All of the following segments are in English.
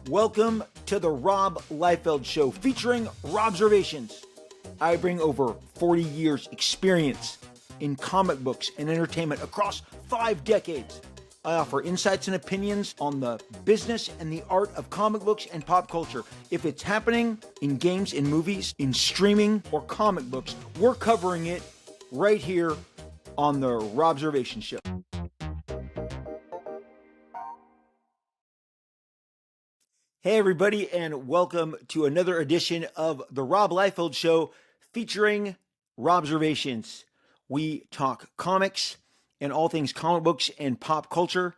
Welcome to the Rob Liefeld Show featuring Robservations. I bring over 40 years experience in comic books and entertainment across 5 decades. I offer insights and opinions on the business and the art of comic books and pop culture. If it's happening in games, in movies, in streaming, or comic books, we're covering it right here on the Robservations Show. Hey everybody, and welcome to another edition of the Rob Liefeld Show featuring Robservations. We talk comics and all things comic books and pop culture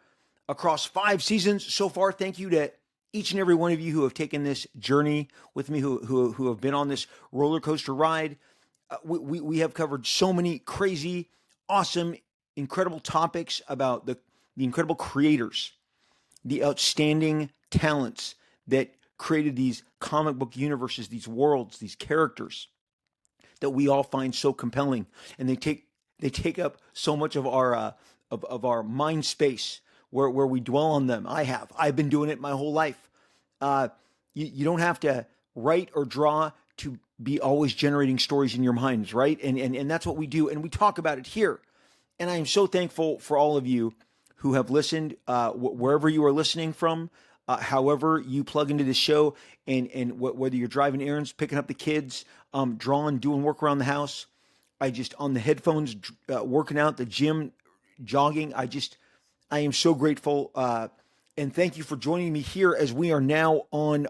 across 5 seasons so far. Thank you to each and every one of you who have taken this journey with me, who have been on this roller coaster ride. We have covered so many crazy, awesome, incredible topics about the incredible creators, the outstanding talents that created these comic book universes, these worlds, these characters that we all find so compelling, and they take up so much of our mind space where we dwell on them. I've been doing it my whole life. You don't have to write or draw to be always generating stories in your minds, right? And that's what we do, and we talk about it here. And I am so thankful for all of you who have listened, wherever you are listening from. However you plug into this show, and whether you're driving errands, picking up the kids, drawing, doing work around the house, on the headphones, working out, the gym, jogging. I am so grateful, and thank you for joining me here as we are now in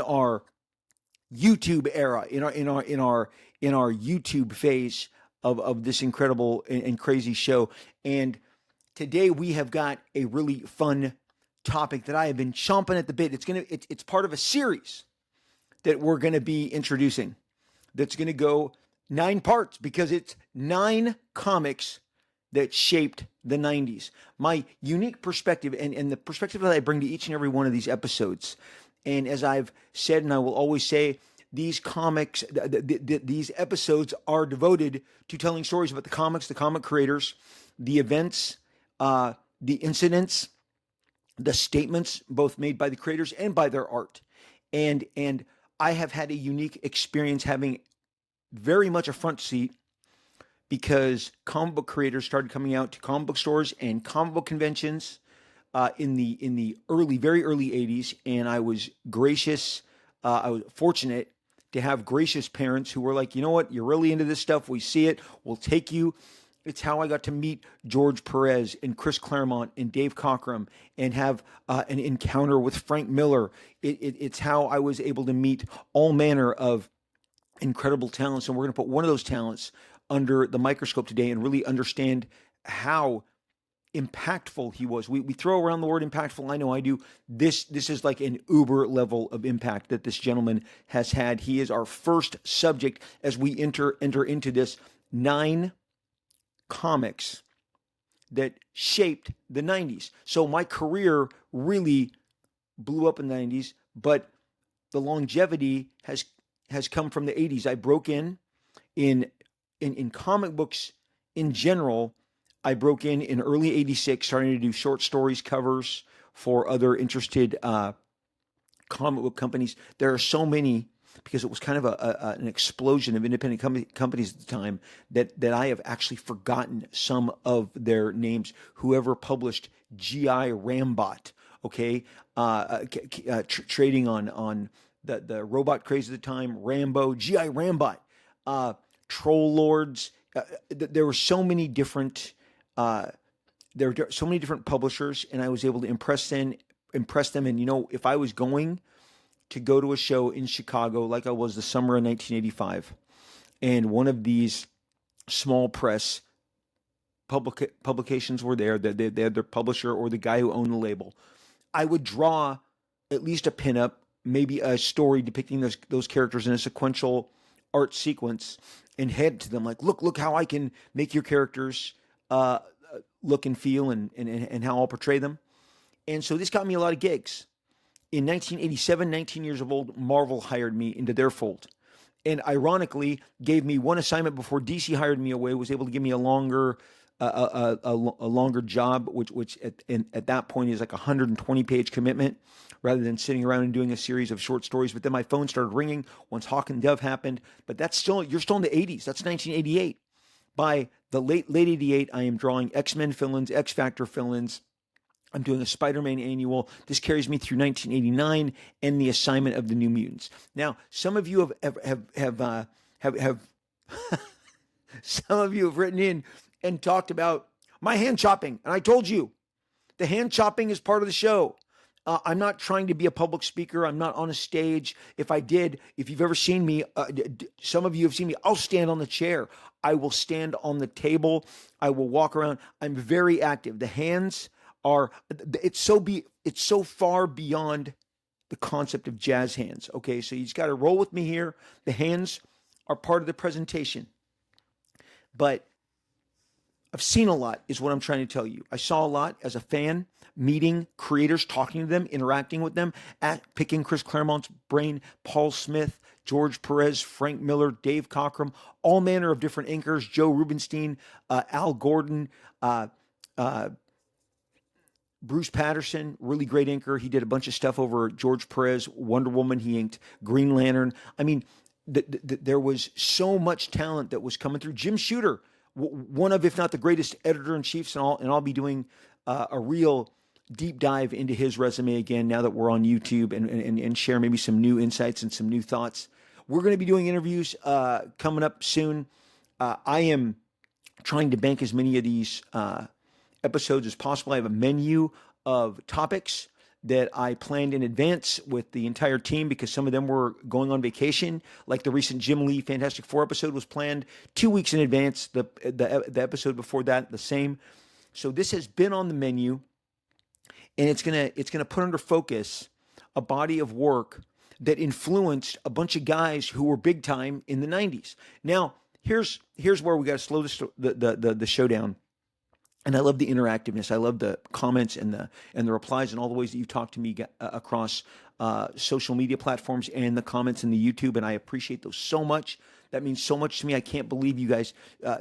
our YouTube era, in our YouTube phase of this incredible and crazy show. And today we have got a really fun topic that I have been chomping at the bit. It's part of a series that we're going to be introducing that's going to go 9 parts, because it's 9 comics that shaped the 90s. My unique perspective and the perspective that I bring to each and every one of these episodes. And as I've said, and I will always say, these comics, these episodes are devoted to telling stories about the comics, the comic creators, the events, the incidents, the statements, both made by the creators and by their art. And I have had a unique experience having very much a front seat, because comic book creators started coming out to comic book stores and comic book conventions in the very early 80s. And I was gracious. I was fortunate to have gracious parents who were like, you know what, you're really into this stuff. We see it. We'll take you. It's how I got to meet George Perez and Chris Claremont and Dave Cockrum, and have an encounter with Frank Miller. It's how I was able to meet all manner of incredible talents. And we're going to put one of those talents under the microscope today and really understand how impactful he was. We throw around the word impactful. I know I do. This is like an uber level of impact that this gentleman has had. He is our first subject as we enter into this 9 comics that shaped the 90s. So my career really blew up in the 90s, but the longevity has come from the 80s. I broke in comic books in general. I broke in early 86, starting to do short stories covers for other interested comic book companies. There are so many, because it was kind of an explosion of independent companies at the time, that I have actually forgotten some of their names. Whoever published G.I. Rambot, okay, trading on the robot craze at the time, Rambo, G.I. Rambot, Troll Lords. There were so many different publishers, and I was able to impress them. And if I was going to go to a show in Chicago, like I was the summer of 1985, and one of these small press publications were there, they had their publisher or the guy who owned the label, I would draw at least a pinup, maybe a story depicting those characters in a sequential art sequence, and head to them like, look how I can make your characters look and feel, and how I'll portray them. And so this got me a lot of gigs. In 1987, 19 years old, Marvel hired me into their fold, and ironically gave me one assignment before DC hired me away, was able to give me a longer a longer job, which at that point is like a 120-page commitment, rather than sitting around and doing a series of short stories. But then my phone started ringing once Hawk and Dove happened. But you're still in the 80s. That's 1988. By the late 88, I am drawing X-Men fill-ins, X-Factor fill-ins. I'm doing a Spider-Man annual. This carries me through 1989 and the assignment of the New Mutants. Now, some of you have some of you have written in and talked about my hand chopping, and I told you the hand chopping is part of the show. I'm not trying to be a public speaker. I'm not on a stage. If you've ever seen me, some of you have seen me, I'll stand on the chair. I will stand on the table. I will walk around. I'm very active. The hands it's so far beyond the concept of jazz hands. Okay, so you just got to roll with me here. The hands are part of the presentation, but I've seen a lot is what I'm trying to tell you. I saw a lot as a fan, meeting creators, talking to them, interacting with them, picking Chris Claremont's brain, Paul Smith, George Perez, Frank Miller, Dave Cockrum, all manner of different inkers, Joe Rubenstein, Al Gordon, Bruce Patterson, really great inker. He did a bunch of stuff over George Perez, Wonder Woman. He inked Green Lantern. I mean, there was so much talent that was coming through. Jim Shooter, one of, if not the greatest editor-in-chiefs, and I'll be doing a real deep dive into his resume again now that we're on YouTube, and share maybe some new insights and some new thoughts. We're going to be doing interviews coming up soon. I am trying to bank as many of these episodes as possible. I have a menu of topics that I planned in advance with the entire team because some of them were going on vacation. Like the recent Jim Lee Fantastic Four episode was planned 2 weeks in advance. The episode before that, the same. So this has been on the menu, and it's gonna put under focus a body of work that influenced a bunch of guys who were big time in the 90s. Now, here's where we got to slow the show down. And I love the interactiveness. I love the comments and the replies and all the ways that you've talked to me across social media platforms and the comments in the YouTube. And I appreciate those so much. That means so much to me. I can't believe you guys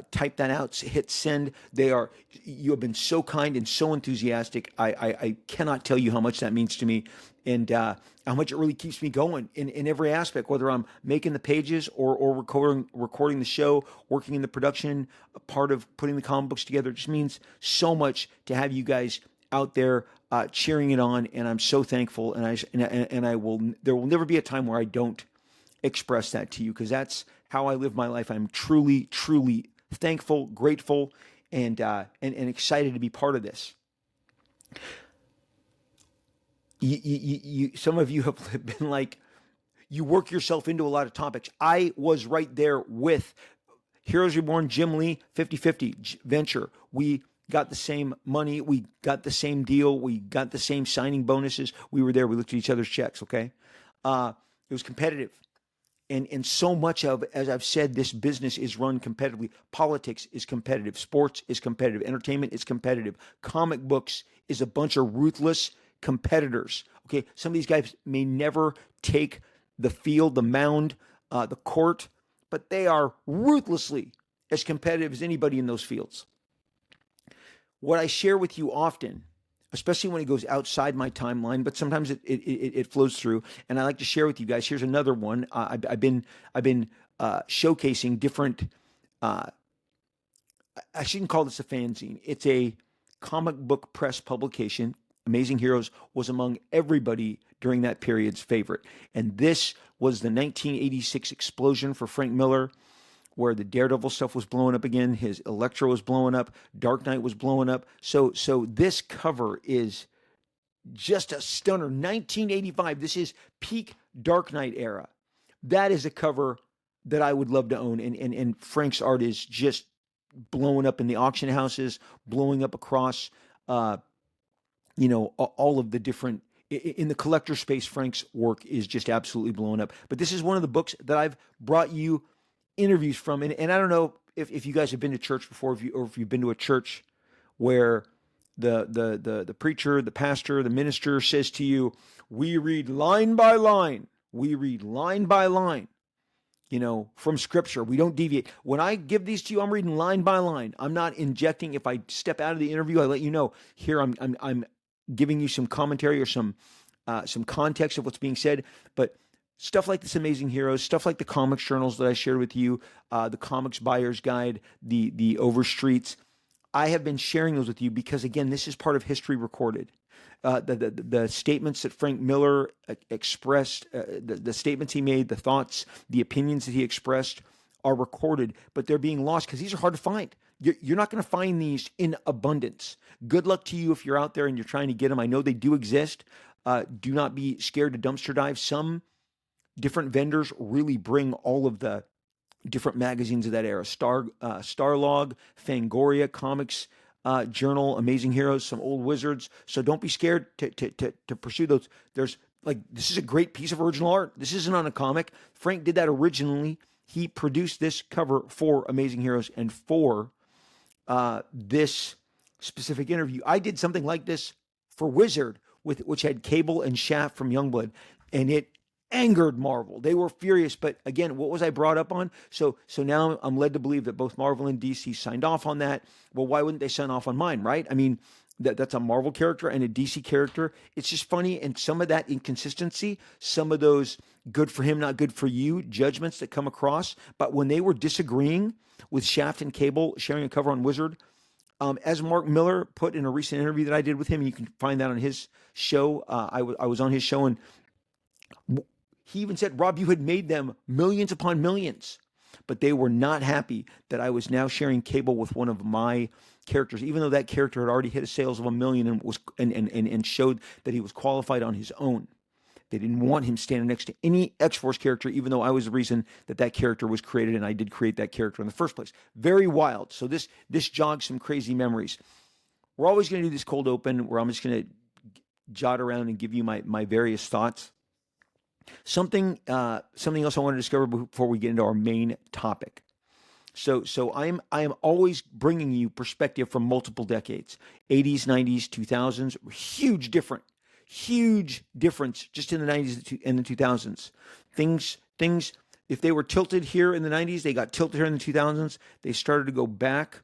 type that out, hit send. You have been so kind and so enthusiastic. I cannot tell you how much that means to me, and how much it really keeps me going in every aspect, whether I'm making the pages or recording the show, working in the production part of putting the comic books together. It just means so much to have you guys out there cheering it on, and I'm so thankful. There will never be a time where I don't express that to you, because that's how I live my life. I'm truly, truly thankful, grateful, and excited to be part of this. Some of you have been like, you work yourself into a lot of topics. I was right there with Heroes Reborn, Jim Lee, 50/50 venture. We got the same money. We got the same deal. We got the same signing bonuses. We were there. We looked at each other's checks, okay? It was competitive. And so much of, as I've said, this business is run competitively. Politics is competitive. Sports is competitive. Entertainment is competitive. Comic books is a bunch of ruthless competitors. Okay, some of these guys may never take the field, the mound, the court, but they are ruthlessly as competitive as anybody in those fields. What I share with you often, especially when it goes outside my timeline, but sometimes it flows through, and I like to share with you guys. Here's another one. I've been showcasing different. I shouldn't call this a fanzine. It's a comic book press publication. Amazing Heroes was among everybody during that period's favorite, and this was the 1986 explosion for Frank Miller, where the Daredevil stuff was blowing up again. His Electro was blowing up. Dark Knight was blowing up. So this cover is just a stunner. 1985. This is peak Dark Knight era. That is a cover that I would love to own. And Frank's art is just blowing up in the auction houses, blowing up across, all of the different, in the collector space. Frank's work is just absolutely blowing up. But this is one of the books that I've brought you interviews from, and I don't know if you guys have been to church before, if you've been to a church where the preacher, the pastor, the minister says to you, "We read line by line. We read line by line." from scripture. We don't deviate. When I give these to you, I'm reading line by line. I'm not injecting. If I step out of the interview, I let you know. Here, I'm giving you some commentary or some context of what's being said. But stuff like this Amazing Heroes, stuff like the comics journals that I shared with you, the Comics Buyer's Guide, the Overstreets, I have been sharing those with you because, again, this is part of history recorded. The statements that Frank Miller expressed, the statements he made, the thoughts, the opinions that he expressed are recorded, but they're being lost because these are hard to find. You're not going to find these in abundance. Good luck to you if you're out there and you're trying to get them. I know they do exist. Do not be scared to dumpster dive. Some different vendors really bring all of the different magazines of that era: Starlog, Fangoria, Comics Journal, Amazing Heroes, some old Wizards. So don't be scared to pursue those. This is a great piece of original art. This isn't on a comic. Frank did that originally. He produced this cover for Amazing Heroes and for this specific interview. I did something like this for Wizard, which had Cable and Shaft from Youngblood, and it angered Marvel. They were furious. But again, what was I brought up on? So now I'm led to believe that both Marvel and DC signed off on that. Well, why wouldn't they sign off on mine, right? I mean, that's a Marvel character and a DC character. It's just funny. And some of that inconsistency, some of those good for him, not good for you judgments that come across. But when they were disagreeing with Shaft and Cable sharing a cover on Wizard, as Mark Miller put in a recent interview that I did with him, and you can find that on his show. I was on his show, and he even said, Rob, you had made them millions upon millions, but they were not happy that I was now sharing Cable with one of my characters, even though that character had already hit a sales of 1 million and showed that he was qualified on his own. They didn't want him standing next to any X-Force character, even though I was the reason that character was created, and I did create that character in the first place. Very wild. So this jogs some crazy memories. We're always going to do this cold open where I'm just going to jot around and give you my various thoughts. Something else I want to discover before we get into our main topic. So I am always bringing you perspective from multiple decades: 80s, 90s, 2000s. Huge difference just in the 90s and the 2000s. Things. If they were tilted here in the 90s, they got tilted here in the 2000s. They started to go back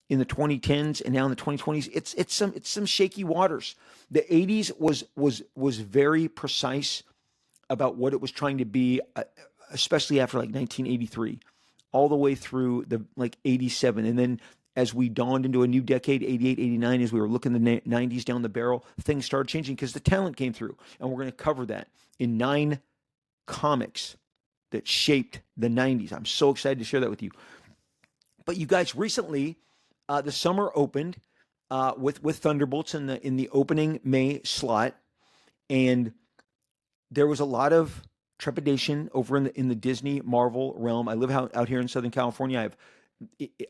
in the 2010s, and now in the 2020s, it's some shaky waters. The 80s was very precise about what it was trying to be, especially after like 1983, all the way through the 87. And then as we dawned into a new decade, 88, 89, as we were looking the 90s down the barrel, things started changing because the talent came through. And we're going to cover that in 9 comics that shaped the 90s. I'm so excited to share that with you. But you guys, recently, the summer opened with Thunderbolts in the opening May slot, and there was a lot of trepidation over in the Disney Marvel realm. I live out here in Southern California. I've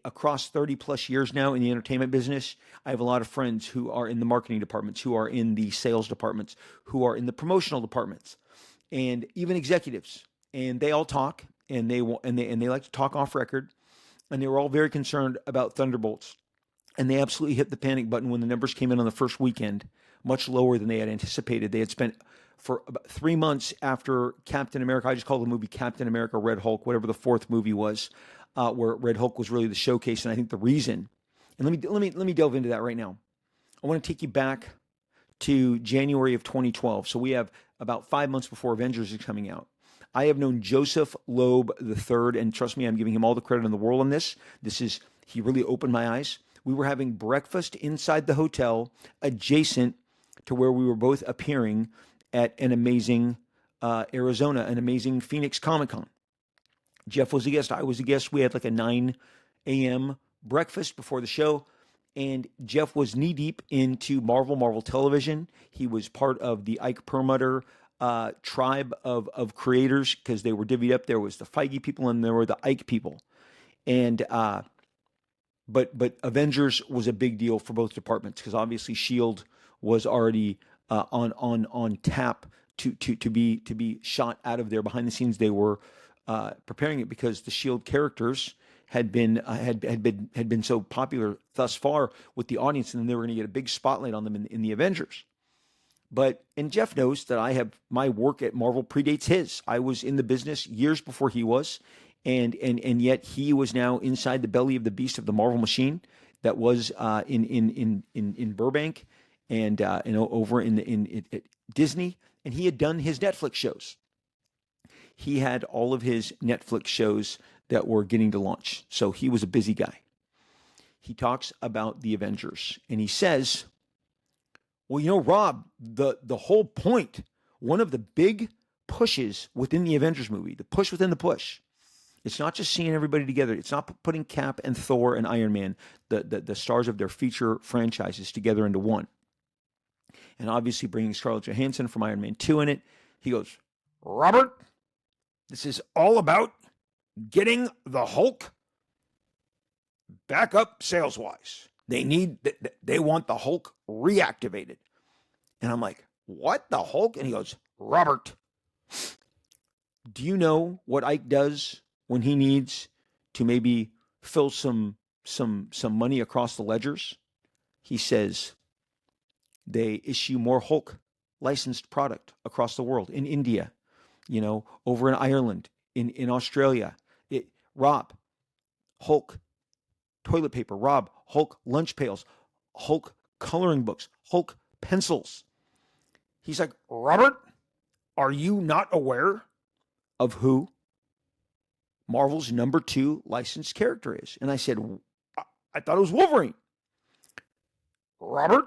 across 30 plus years now in the entertainment business. I have a lot of friends who are in the marketing departments, who are in the sales departments, who are in the promotional departments, and even executives. And they all talk, and they like to talk off record. And they were all very concerned about Thunderbolts. And they absolutely hit the panic button when the numbers came in on the first weekend, much lower than they had anticipated. They had spent for about 3 months after Captain America. I just call the movie Captain America, Red Hulk, whatever the fourth movie was, where Red Hulk was really the showcase. And I think the reason, and let me delve into that right now. I want to take you back to January of 2012. So we have about 5 months before Avengers is coming out. I have known Joseph Loeb III, and trust me, I'm giving him all the credit in the world on this. He really opened my eyes. We were having breakfast inside the hotel adjacent to where we were both appearing at an amazing Arizona, an amazing Phoenix Comic-Con. Jeff was a guest. I was a guest. We had like a 9 a.m. breakfast before the show, and Jeff was knee-deep into Marvel Television. He was part of the Ike Perlmutter tribe of creators, because they were divvied up. There was the Feige people and there were the Ike people. And but Avengers was a big deal for both departments, because obviously Shield was already on tap to be shot out of there. Behind the scenes, they were preparing it because the Shield characters had been so popular thus far with the audience, and then they were going to get a big spotlight on them in the Avengers. And Jeff knows that my work at Marvel predates his. I was in the business years before he was, and yet he was now inside the belly of the beast of the Marvel machine that was in Burbank and over at Disney, and he had done his Netflix shows. He had all of his Netflix shows that were getting to launch, so he was a busy guy. He talks about the Avengers, and he says, well, Rob, the whole point, one of the big pushes within the Avengers movie, the push within the push, it's not just seeing everybody together. It's not putting Cap and Thor and Iron Man, the stars of their feature franchises, together into one. And obviously bringing Scarlett Johansson from Iron Man 2 in it. He goes, Robert, this is all about getting the Hulk back up sales-wise. They want the Hulk reactivated. And I'm like, what, the Hulk? And he goes, Robert, do you know what Ike does when he needs to maybe fill some money across the ledgers? He says they issue more Hulk licensed product across the world, in India, over in Ireland, in Australia. Rob, Hulk toilet paper. Rob, Hulk lunch pails. Hulk coloring books. Hulk pencils. He's like, Robert, are you not aware of who Marvel's number 2 licensed character is? And I said, I thought it was Wolverine. Robert?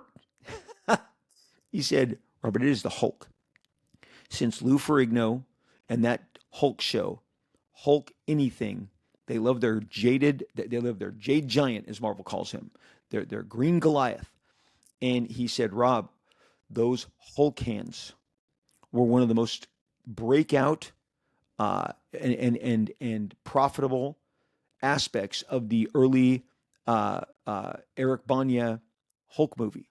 He said, Robert, it is the Hulk. Since Lou Ferrigno and that Hulk show, Hulk anything, they love their jade giant, as Marvel calls him, their green Goliath. And he said, Rob, those Hulk hands were one of the most breakout and profitable aspects of the early Eric Bana Hulk movie.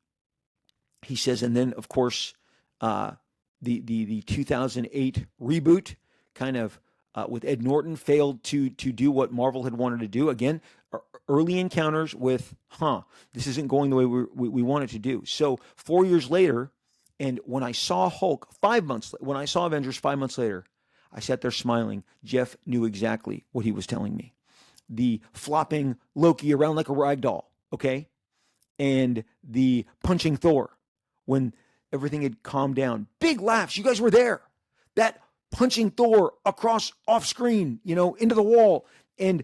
He says, and then of course the 2008 reboot, kind of with Ed Norton, failed to do what Marvel had wanted to do. Again, early encounters with, this isn't going the way we want it to do. So 4 years later, and when I saw Hulk 5 months, when I saw Avengers 5 months later, I sat there smiling. Jeff knew exactly what he was telling me. The flopping Loki around like a rag doll, okay? And the punching Thor when everything had calmed down. Big laughs. You guys were there. That punching Thor across off screen, into the wall, and,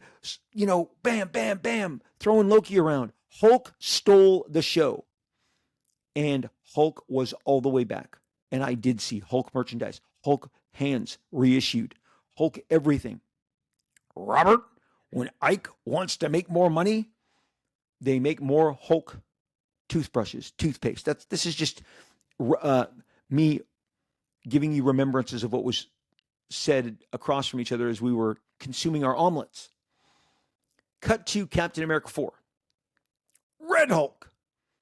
bam, bam, bam, throwing Loki around. Hulk stole the show. And Hulk was all the way back. And I did see Hulk merchandise, Hulk hands reissued, Hulk everything. Robert, when Ike wants to make more money, they make more Hulk toothbrushes, toothpaste. This is just me giving you remembrances of what was said across from each other as we were consuming our omelets. Cut to Captain America 4. Red Hulk.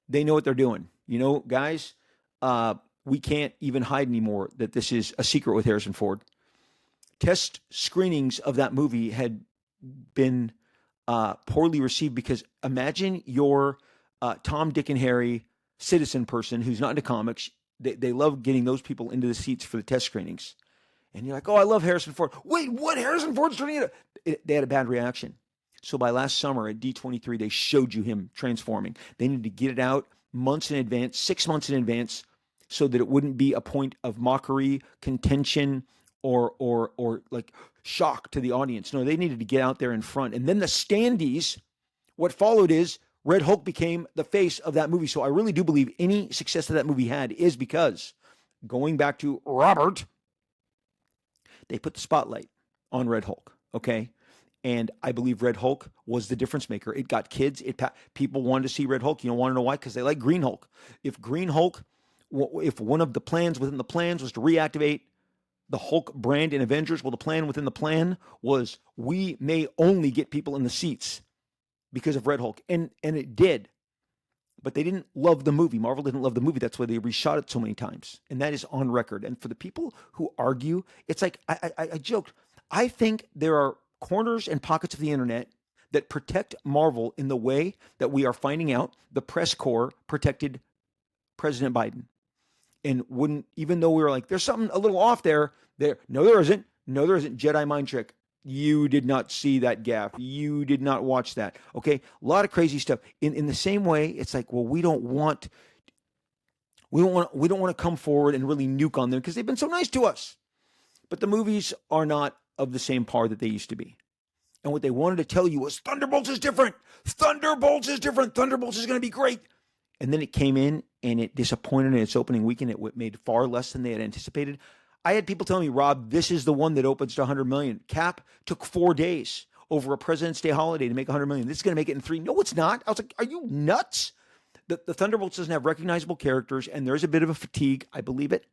They know what they're doing. Guys, we can't even hide anymore that this is a secret with Harrison Ford. Test screenings of that movie had been poorly received because imagine you're Tom, Dick, and Harry citizen person who's not into comics. They love getting those people into the seats for the test screenings. And you're like, oh, I love Harrison Ford. Wait, what? Harrison Ford's turning it? They had a bad reaction. So by last summer at D23, they showed you him transforming. They needed to get it out months in advance, 6 months in advance, so that it wouldn't be a point of mockery, contention, or like shock to the audience. No, they needed to get out there in front. And then the standees, what followed is Red Hulk became the face of that movie. So I really do believe any success that movie had is because, going back to Robert, they put the spotlight on Red Hulk, okay? And I believe Red Hulk was the difference maker. It got kids. People wanted to see Red Hulk. You want to know why? Because they like Green Hulk. If one of the plans within the plans was to reactivate the Hulk brand in Avengers, well, the plan within the plan was we may only get people in the seats because of Red Hulk. And it did. But they didn't love the movie. Marvel didn't love the movie. That's why they reshot it so many times. And that is on record. And for the people who argue, it's like, I joked. I think there are corners and pockets of the internet that protect Marvel in the way that we are finding out the press corps protected President Biden. and wouldn't, even though we were like, there's something a little off there. No, there isn't. No, there isn't. Jedi mind trick. You did not see that gap. You did not watch that. Okay, a lot of crazy stuff. In the same way, it's like, well, we don't want to come forward and really nuke on them because they've been so nice to us. But the movies are not of the same par that they used to be. And what they wanted to tell you was Thunderbolts is different. Thunderbolts is different. Thunderbolts is going to be great. And then it came in and it disappointed in its opening weekend. It made far less than they had anticipated. I had people telling me, Rob, this is the one that opens to 100 million. Cap took 4 days over a President's Day holiday to make 100 million. This is going to make it in 3. No, it's not. I was like, are you nuts? The Thunderbolts doesn't have recognizable characters, and there's a bit of a fatigue, I believe it,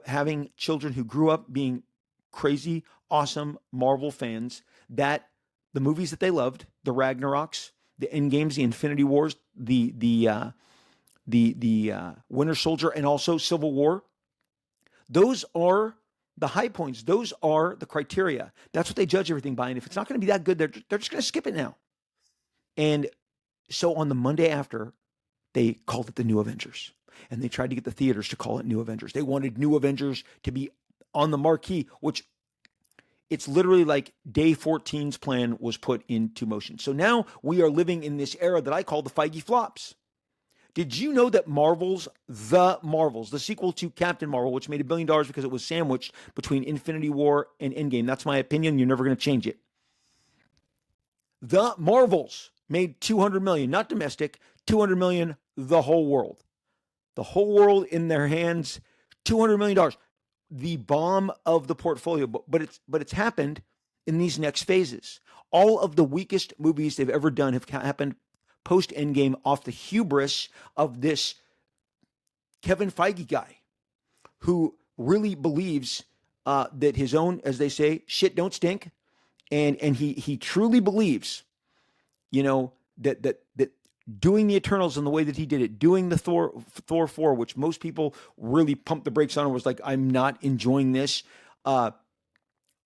having children who grew up being crazy, awesome Marvel fans, that the movies that they loved, the Ragnaroks, the Endgames, the Infinity Wars, the Winter Soldier, and also Civil War, those are the high points. Those are the criteria. That's what they judge everything by. And if it's not going to be that good, they're just going to skip it now. And so on the Monday after, they called it the New Avengers. And they tried to get the theaters to call it New Avengers. They wanted New Avengers to be on the marquee, which it's literally like day 14's plan was put into motion. So now we are living in this era that I call the Feige Flops. Did you know that The Marvels, the sequel to Captain Marvel, which made $1 billion because it was sandwiched between Infinity War and Endgame. That's my opinion. You're never going to change it. The Marvels made 200 million, not domestic, 200 million, the whole world. The whole world in their hands, $200 million. The bomb of the portfolio, but it's happened in these next phases. All of the weakest movies they've ever done have happened post Endgame off the hubris of this Kevin Feige guy who really believes that his own, as they say, shit don't stink, and he truly believes, that doing the Eternals in the way that he did it, doing the Thor 4, which most people really pumped the brakes on and was like, I'm not enjoying this.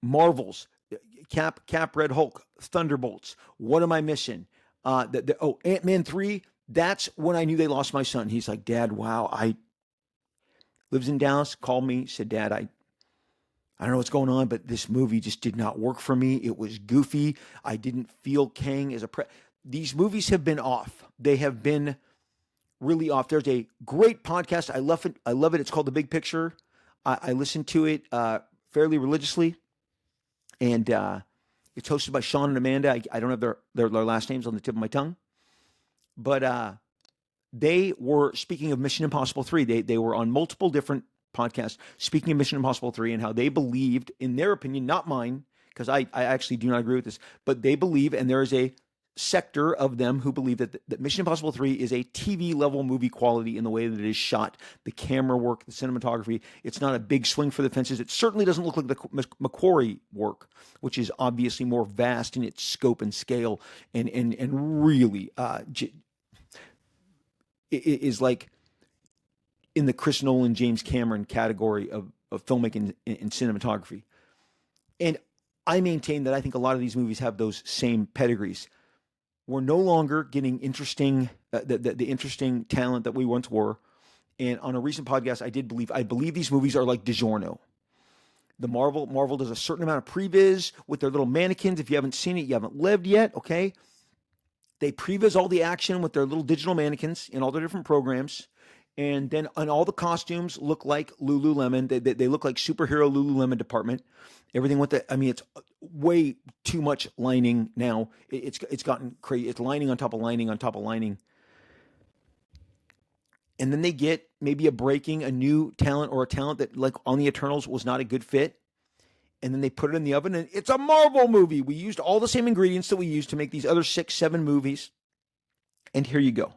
Marvels, Cap, Red Hulk, Thunderbolts. What am I missing? Ant-Man 3, that's when I knew they lost my son. He's like, Dad, wow, lives in Dallas, called me, said, Dad, I don't know what's going on, but this movie just did not work for me. It was goofy. I didn't feel Kang as these movies have been off. They have been really off. There's a great podcast. I love it. It's called The Big Picture. I listen to it fairly religiously. And it's hosted by Sean and Amanda. I don't have their last names on the tip of my tongue. But they were speaking of Mission Impossible 3. They were on multiple different podcasts speaking of Mission Impossible 3 and how they believed, in their opinion, not mine, because I actually do not agree with this, but they believe, and there is a sector of them who believe that Mission Impossible 3 is a TV level movie quality in the way that it is shot, the camera work, the cinematography. It's not a big swing for the fences. It certainly doesn't look like the Macquarie work, which is obviously more vast in its scope and scale, and really is like in the Chris Nolan, James Cameron category of filmmaking and cinematography. And I maintain that I think a lot of these movies have those same pedigrees. We're no longer getting interesting, the interesting talent that we once were. And on a recent podcast, I believe these movies are like DiGiorno. The Marvel does a certain amount of previs with their little mannequins. If you haven't seen it, you haven't lived yet, okay? They previs all the action with their little digital mannequins in all their different programs. And then all the costumes look like Lululemon. They look like superhero Lululemon department. Everything with it's way too much lining now. It's gotten crazy. It's lining on top of lining on top of lining. And then they get maybe a new talent or a talent that, like on the Eternals, was not a good fit. And then they put it in the oven and it's a Marvel movie. We used all the same ingredients that we used to make these other 6, 7 movies. And here you go.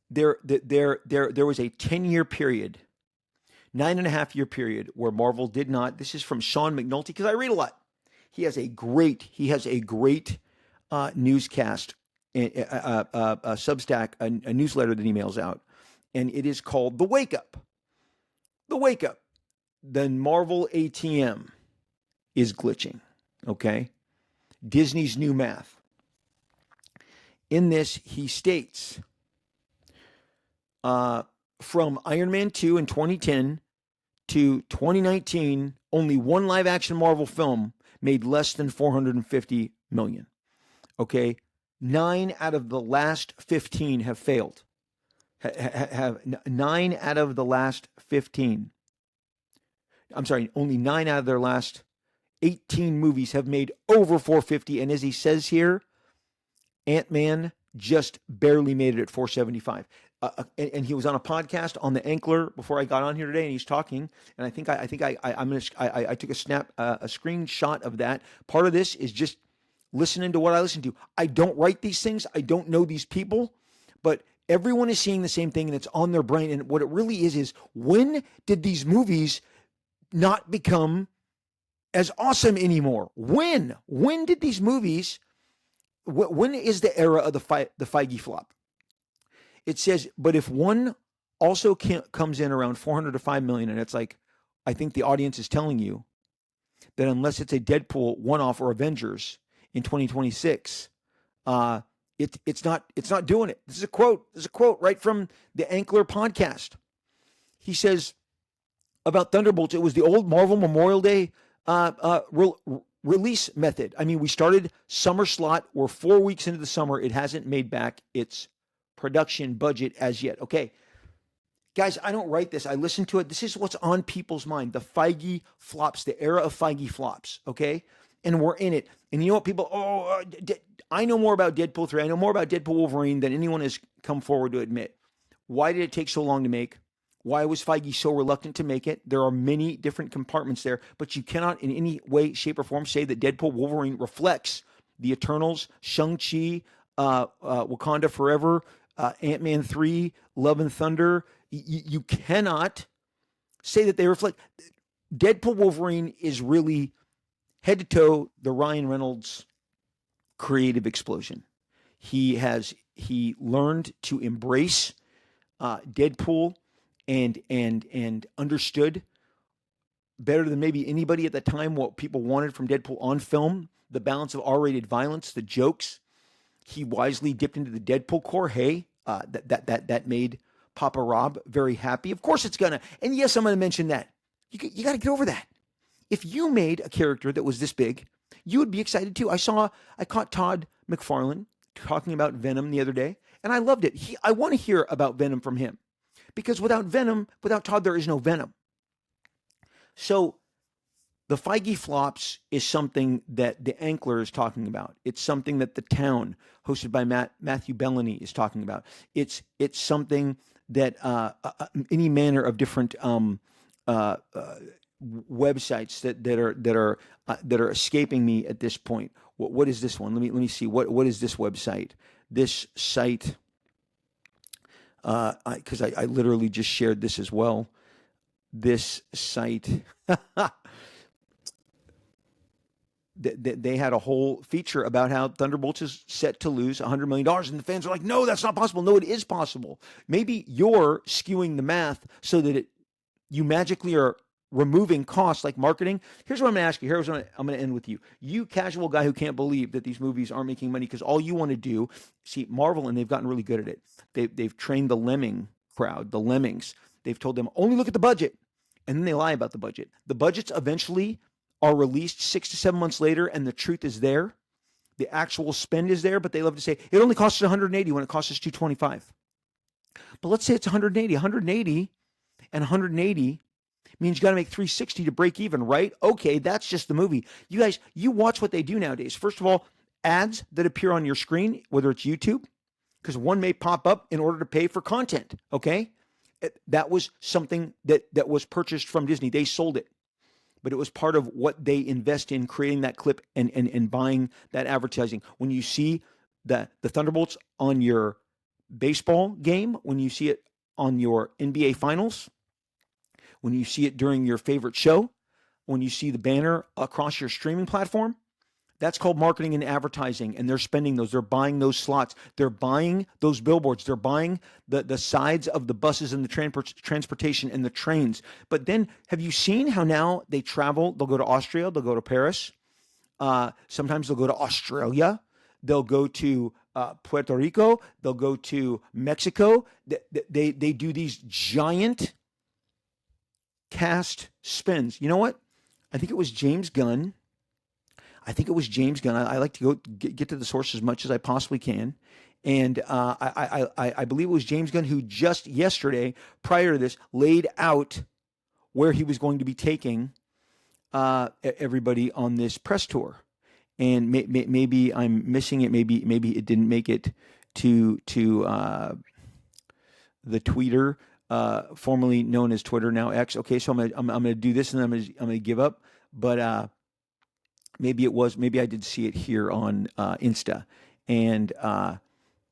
There was a 10-year period, 9.5-year period where Marvel did not. This is from Sean McNulty, because I read a lot. He has a great newscast, a Substack, a newsletter that he mails out, and it is called The Wake Up. The Wake Up. The Marvel ATM is glitching. Okay, Disney's new math. In this, he states, from Iron Man 2 in 2010 to 2019, only one live action Marvel film made less than 450 million. Okay. 9 out of the last 15 have failed. Have 9 out of the last 15. I'm sorry, only 9 out of their last 18 movies have made over 450. And as he says here, Ant-Man just barely made it at 475. And he was on a podcast on the Ankler before I got on here today, and he's talking. And I took a screenshot of that. Part of this is just listening to what I listen to. I don't write these things. I don't know these people, but everyone is seeing the same thing, and it's on their brain. And what it really is when did these movies not become as awesome anymore? When did these movies? When is the era of the Feige flop? It says, but if one also comes in around 400 to 5 million, and it's like, I think the audience is telling you that unless it's a Deadpool one-off or Avengers in 2026, it's not doing it. This is a quote. Right from the Ankler podcast. He says about Thunderbolts, it was the old Marvel Memorial Day release method. I mean, we started summer slot. We're 4 weeks into the summer. It hasn't made back its production budget as yet. Okay, guys, I don't write this. I listen to it. This is what's on people's mind. The Feige flops, the era of Feige flops. Okay, and we're in it. And you know what, people? I know more about Deadpool 3. I know more about Deadpool Wolverine than anyone has come forward to admit. Why did it take so long to make? Why was Feige so reluctant to make it? There are many different compartments there, but you cannot in any way, shape, or form say that Deadpool Wolverine reflects the Eternals, Shang-Chi, Wakanda Forever, Ant-Man 3, Love and Thunder. You cannot say that they reflect. Deadpool Wolverine is really head to toe the Ryan Reynolds creative explosion. He learned to embrace Deadpool and understood better than maybe anybody at the time what people wanted from Deadpool on film, the balance of R-rated violence, the jokes. He wisely dipped into the Deadpool core. Hey, that made Papa Rob very happy. Of course it's gonna. And yes, I'm gonna mention that. You got to get over that. If you made a character that was this big, you would be excited too. I caught Todd McFarlane talking about Venom the other day, and I loved it. I want to hear about Venom from him. Because without Todd, there is no Venom. So the Feige flops is something that the Ankler is talking about. It's something that The Town, hosted by Matthew Bellany, is talking about. It's something that any manner of different websites that are escaping me at this point. What is this one? Let me see. What is this website? This site. Because I literally just shared this as well. This site, they had a whole feature about how Thunderbolts is set to lose $100 million. And the fans are like, no, that's not possible. No, it is possible. Maybe you're skewing the math so that you magically are removing costs like marketing. Here's what I'm going to ask you. Here's what I'm going to end with you. You casual guy who can't believe that these movies aren't making money because all you want to do, see Marvel, and they've gotten really good at it. They've trained the lemming crowd, the lemmings. They've told them only look at the budget, and then they lie about the budget. The budgets eventually are released 6 to 7 months later, and the truth is there. The actual spend is there, but they love to say it only costs us 180 when it costs us 225. But let's say it's 180. 180 and 180 means you got to make 360 to break even, right? Okay, that's just the movie. You guys, you watch what they do nowadays. First of all, ads that appear on your screen, whether it's YouTube, because one may pop up in order to pay for content, okay? That was something that was purchased from Disney. They sold it, but it was part of what they invest in creating that clip and buying that advertising. When you see the Thunderbolts on your baseball game, when you see it on your NBA Finals, when you see it during your favorite show, when you see the banner across your streaming platform, that's called marketing and advertising, and they're spending those. They're buying those slots. They're buying those billboards. They're buying the sides of the buses and the transportation and the trains. But then have you seen how now they travel? They'll go to Austria. They'll go to Paris. Sometimes they'll go to Australia. They'll go to Puerto Rico. They'll go to Mexico. They do these giant cast spins. You know what? I think it was James Gunn. I like to go get to the source as much as I possibly can. And I believe it was James Gunn who just yesterday, prior to this, laid out where he was going to be taking everybody on this press tour. And maybe I'm missing it. Maybe it didn't make it to the tweeter, formerly known as Twitter, now X. Okay, so I'm gonna do this, and I'm gonna give up. But maybe it was. Maybe I did see it here on Insta, and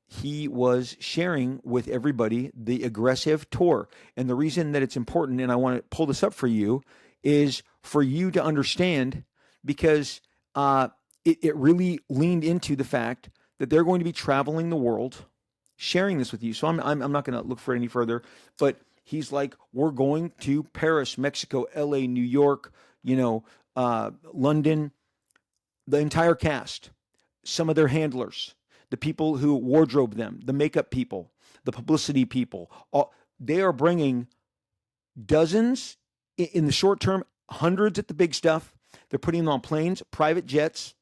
he was sharing with everybody the aggressive tour. And the reason that it's important, and I want to pull this up for you, is for you to understand, because it really leaned into the fact that they're going to be traveling the world, sharing this with you. So I'm not going to look for any further, but he's like, we're going to Paris, Mexico, LA, New York, London, the entire cast, some of their handlers, the people who wardrobe them, the makeup people, the publicity people. They are bringing dozens in the short term, hundreds at the big stuff. They're putting them on planes, private jets.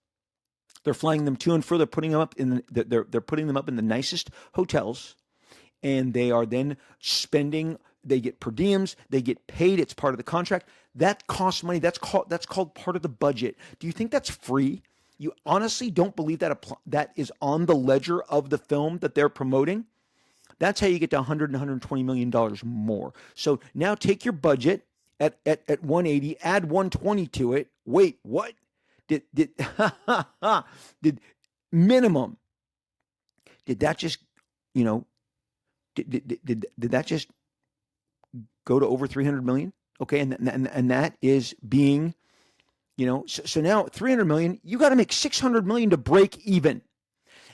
They're flying them to and fro. They're putting them up they're putting them up in the nicest hotels, and they are then spending. They get per diems. They get paid. It's part of the contract. That costs money. That's called part of the budget. Do you think that's free? You honestly don't believe that is on the ledger of the film that they're promoting? That's how you get to $100 and $120 million more. So now take your budget at 180, add 120 to it. Wait, what? Did minimum? Did that just did that just go to over 300 million? Okay, and that is being, so now 300 million, you got to make 600 million to break even.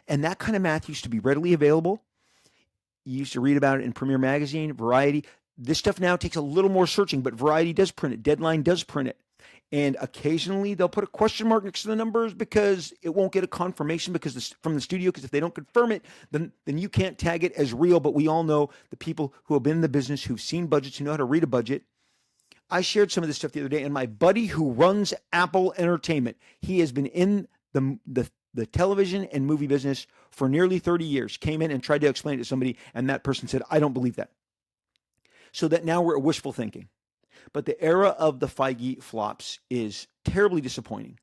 And that kind of math used to be readily available. You used to read about it in Premiere Magazine, Variety. This stuff now takes a little more searching, but Variety does print it. Deadline does print it. And occasionally they'll put a question mark next to the numbers because it won't get a confirmation from the studio, because if they don't confirm it, then you can't tag it as real. But we all know the people who have been in the business, who've seen budgets, who know how to read a budget. I shared some of this stuff the other day, and my buddy who runs Apple Entertainment, he has been in the television and movie business for nearly 30 years, came in and tried to explain it to somebody, and that person said, I don't believe that. So that now we're wishful thinking. But the era of the Feige flops is terribly disappointing.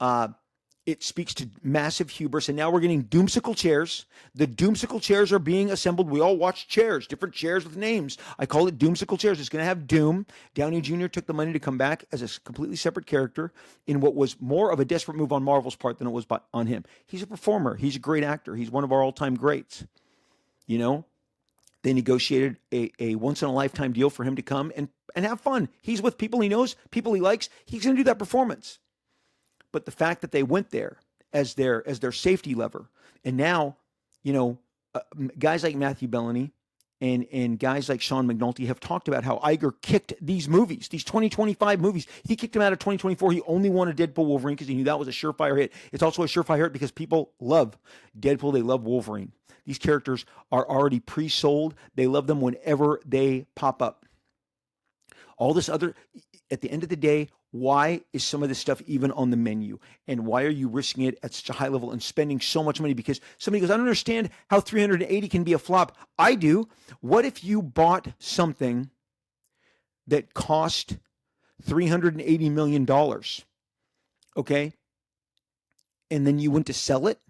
It speaks to massive hubris, and now we're getting doomsicle chairs. The doomsicle chairs are being assembled. We all watch chairs, different chairs with names. I call it doomsicle chairs. It's going to have Doom. Downey Jr. took the money to come back as a completely separate character in what was more of a desperate move on Marvel's part than it was on him. He's a performer. He's a great actor. He's one of our all-time greats. They negotiated a once-in-a-lifetime deal for him to come and have fun. He's with people he knows, people he likes. He's going to do that performance. But the fact that they went there as their safety lever, and now, guys like Matthew Bellany and guys like Sean McNulty have talked about how Iger kicked these movies, these 2025 movies. He kicked them out of 2024. He only wanted Deadpool Wolverine because he knew that was a surefire hit. It's also a surefire hit because people love Deadpool. They love Wolverine. These characters are already pre-sold. They love them whenever they pop up. All this other, at the end of the day, why is some of this stuff even on the menu? And why are you risking it at such a high level and spending so much money? Because somebody goes, I don't understand how 380 can be a flop. I do. What if you bought something that cost $380 million? Okay. And then you went to sell it?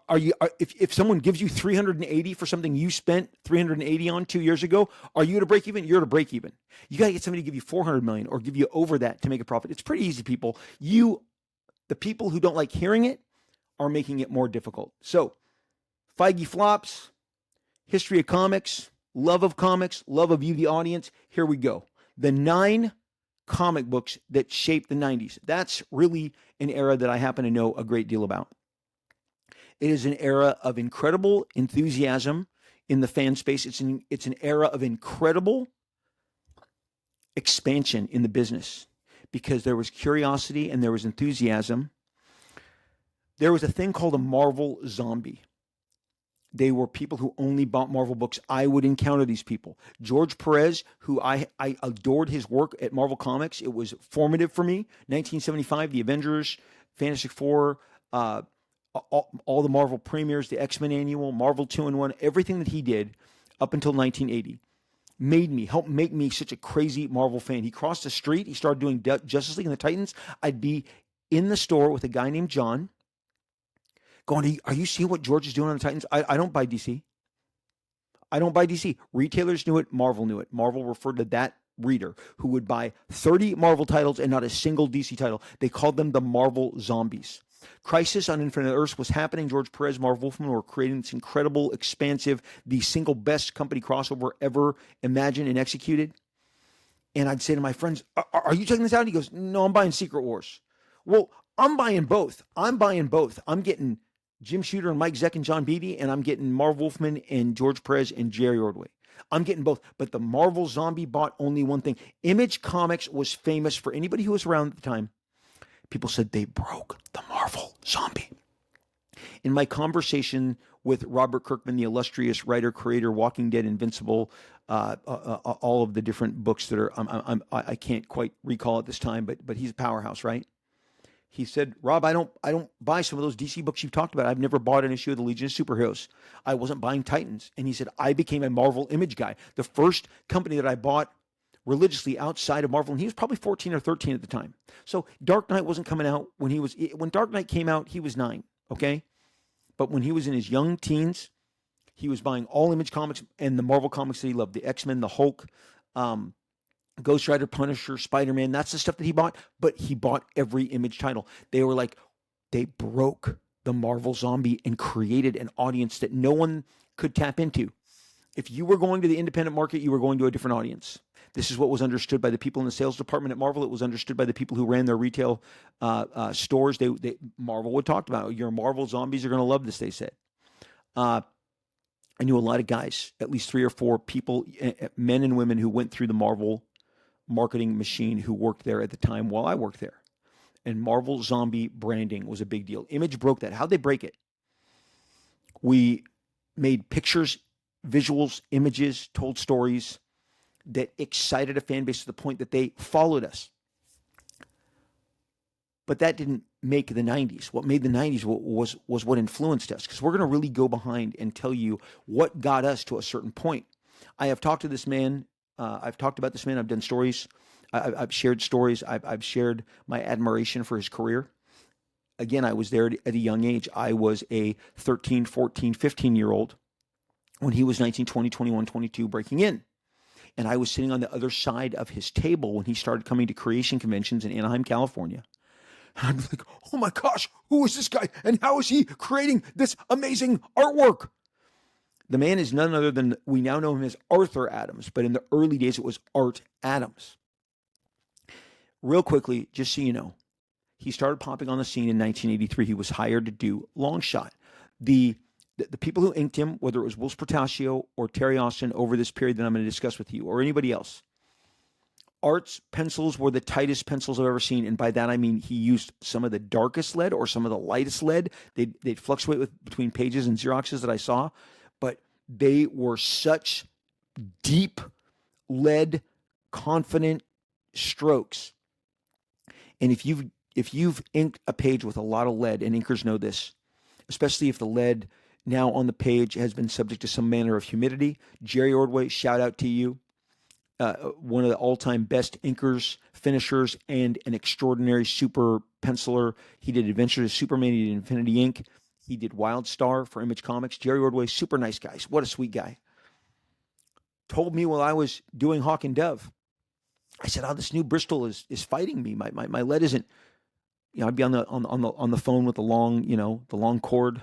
If someone gives you 380 for something you spent 380 on 2 years ago, are you to break even? You're to break even. You got to get somebody to give you 400 million or give you over that to make a profit. It's pretty easy, people. The people who don't like hearing it are making it more difficult. So, Feige flops, history of comics, love of you, the audience. Here we go. The 9 comic books that shaped the 90s. That's really an era that I happen to know a great deal about. It is an era of incredible enthusiasm in the fan space. It's an era of incredible expansion in the business because there was curiosity and there was enthusiasm. There was a thing called a Marvel zombie. They were people who only bought Marvel books. I would encounter these people. George Perez, who I adored his work at Marvel Comics. It was formative for me. 1975, the Avengers, Fantastic Four, all the Marvel premieres, the X-Men annual, Marvel 2-in-1, everything that he did up until 1980 helped make me such a crazy Marvel fan. He crossed the street. He started doing Justice League and the Titans. I'd be in the store with a guy named John going, are you seeing what George is doing on the Titans? I don't buy DC. I don't buy DC. Retailers knew it. Marvel knew it. Marvel referred to that reader who would buy 30 Marvel titles and not a single DC title. They called them the Marvel Zombies. Crisis on Infinite Earths was happening. George Perez, Marv Wolfman were creating this incredible, expansive, the single best company crossover ever imagined and executed. And I'd say to my friends, are you checking this out? And he goes, no, I'm buying Secret Wars. Well, I'm buying both. I'm getting Jim Shooter and Mike Zeck and John Beatty, and I'm getting Marv Wolfman and George Perez and Jerry Ordway. I'm getting both. But the Marvel Zombie bought only one thing. Image Comics was famous for anybody who was around at the time. People said they broke the Marvel Zombie. In my conversation with Robert Kirkman, the illustrious writer, creator, Walking Dead, Invincible, all of the different books that are, I can't quite recall at this time, but he's a powerhouse, right? He said, Rob, I don't buy some of those DC books you've talked about. I've never bought an issue of the Legion of Superheroes. I wasn't buying Titans. And he said, I became a Marvel Image guy. The first company that I bought religiously outside of Marvel, and he was probably 14 or 13 at the time. So Dark Knight wasn't coming out when Dark Knight came out, he was 9, okay? But when he was in his young teens, he was buying all Image Comics and the Marvel comics that he loved, the X-Men, the Hulk, Ghost Rider, Punisher, Spider-Man. That's the stuff that he bought, but he bought every Image title. They were like, they broke the Marvel Zombie and created an audience that no one could tap into. If you were going to the independent market, you were going to a different audience. This is what was understood by the people in the sales department at Marvel. It was understood by the people who ran their retail stores. Marvel would talk about, your Marvel Zombies are going to love this, they said. I knew a lot of guys, at least 3 or 4 people, men and women who went through the Marvel marketing machine who worked there at the time while I worked there. And Marvel Zombie branding was a big deal. Image broke that. How'd they break it? We made pictures, visuals, images, told stories that excited a fan base to the point that they followed us. But that didn't make the 90s. What made the 90s was what influenced us, because we're going to really go behind and tell you what got us to a certain point. I have talked to this man. I've talked about this man. I've done stories. I've shared stories. I've shared my admiration for his career. Again, I was there at a young age. I was a 13, 14, 15-year-old when he was 19, 20, 21, 22, breaking in. And I was sitting on the other side of his table when he started coming to creation conventions in Anaheim, California. And I'm like, oh my gosh, who is this guy? And how is he creating this amazing artwork? The man is none other than, we now know him as Arthur Adams, but in the early days it was Art Adams. Real quickly, just so you know, he started popping on the scene in 1983. He was hired to do Long Shot. The people who inked him, whether it was Wills Portacio or Terry Austin over this period that I'm going to discuss with you, or anybody else, Art's pencils were the tightest pencils I've ever seen. And by that, I mean he used some of the darkest lead or some of the lightest lead. They'd fluctuate between pages and Xeroxes that I saw, but they were such deep lead, confident strokes. And if you've inked a page with a lot of lead, and inkers know this, especially if the lead now on the page has been subject to some manner of humidity. Jerry Ordway, shout out to you. One of the all-time best inkers, finishers, and an extraordinary super penciler. He did Adventures of Superman. He did Infinity Ink. He did Wildstar for Image Comics. Jerry Ordway, super nice guy. What a sweet guy. Told me while I was doing Hawk and Dove, I said, this new Bristol is fighting me. My lead isn't, I'd be on the phone with the long cord.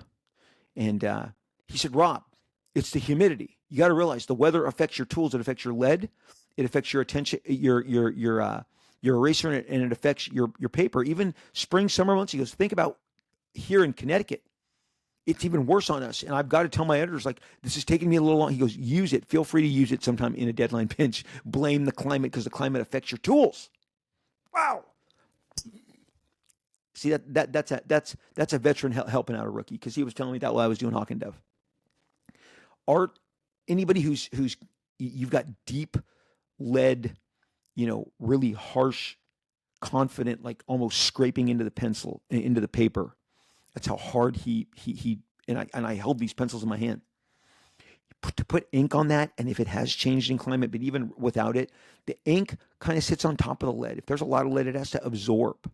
And he said, Rob, it's the humidity. You got to realize the weather affects your tools. It affects your lead. It affects your attention, your eraser, and it affects your paper. Even spring, summer months. He goes, think about here in Connecticut. It's even worse on us. And I've got to tell my editors, like, this is taking me a little long. He goes, use it. Feel free to use it sometime in a deadline pinch. Blame the climate because the climate affects your tools. Wow. See, that's a veteran helping out a rookie, because he was telling me that while I was doing Hawk and Dove. art, anybody who's you've got deep lead, really harsh, confident, like almost scraping into the pencil, into the paper. That's how hard he and I held these pencils in my hand. To put ink on that, and if it has changed in climate, but even without it, the ink kind of sits on top of the lead. If there's a lot of lead, it has to absorb.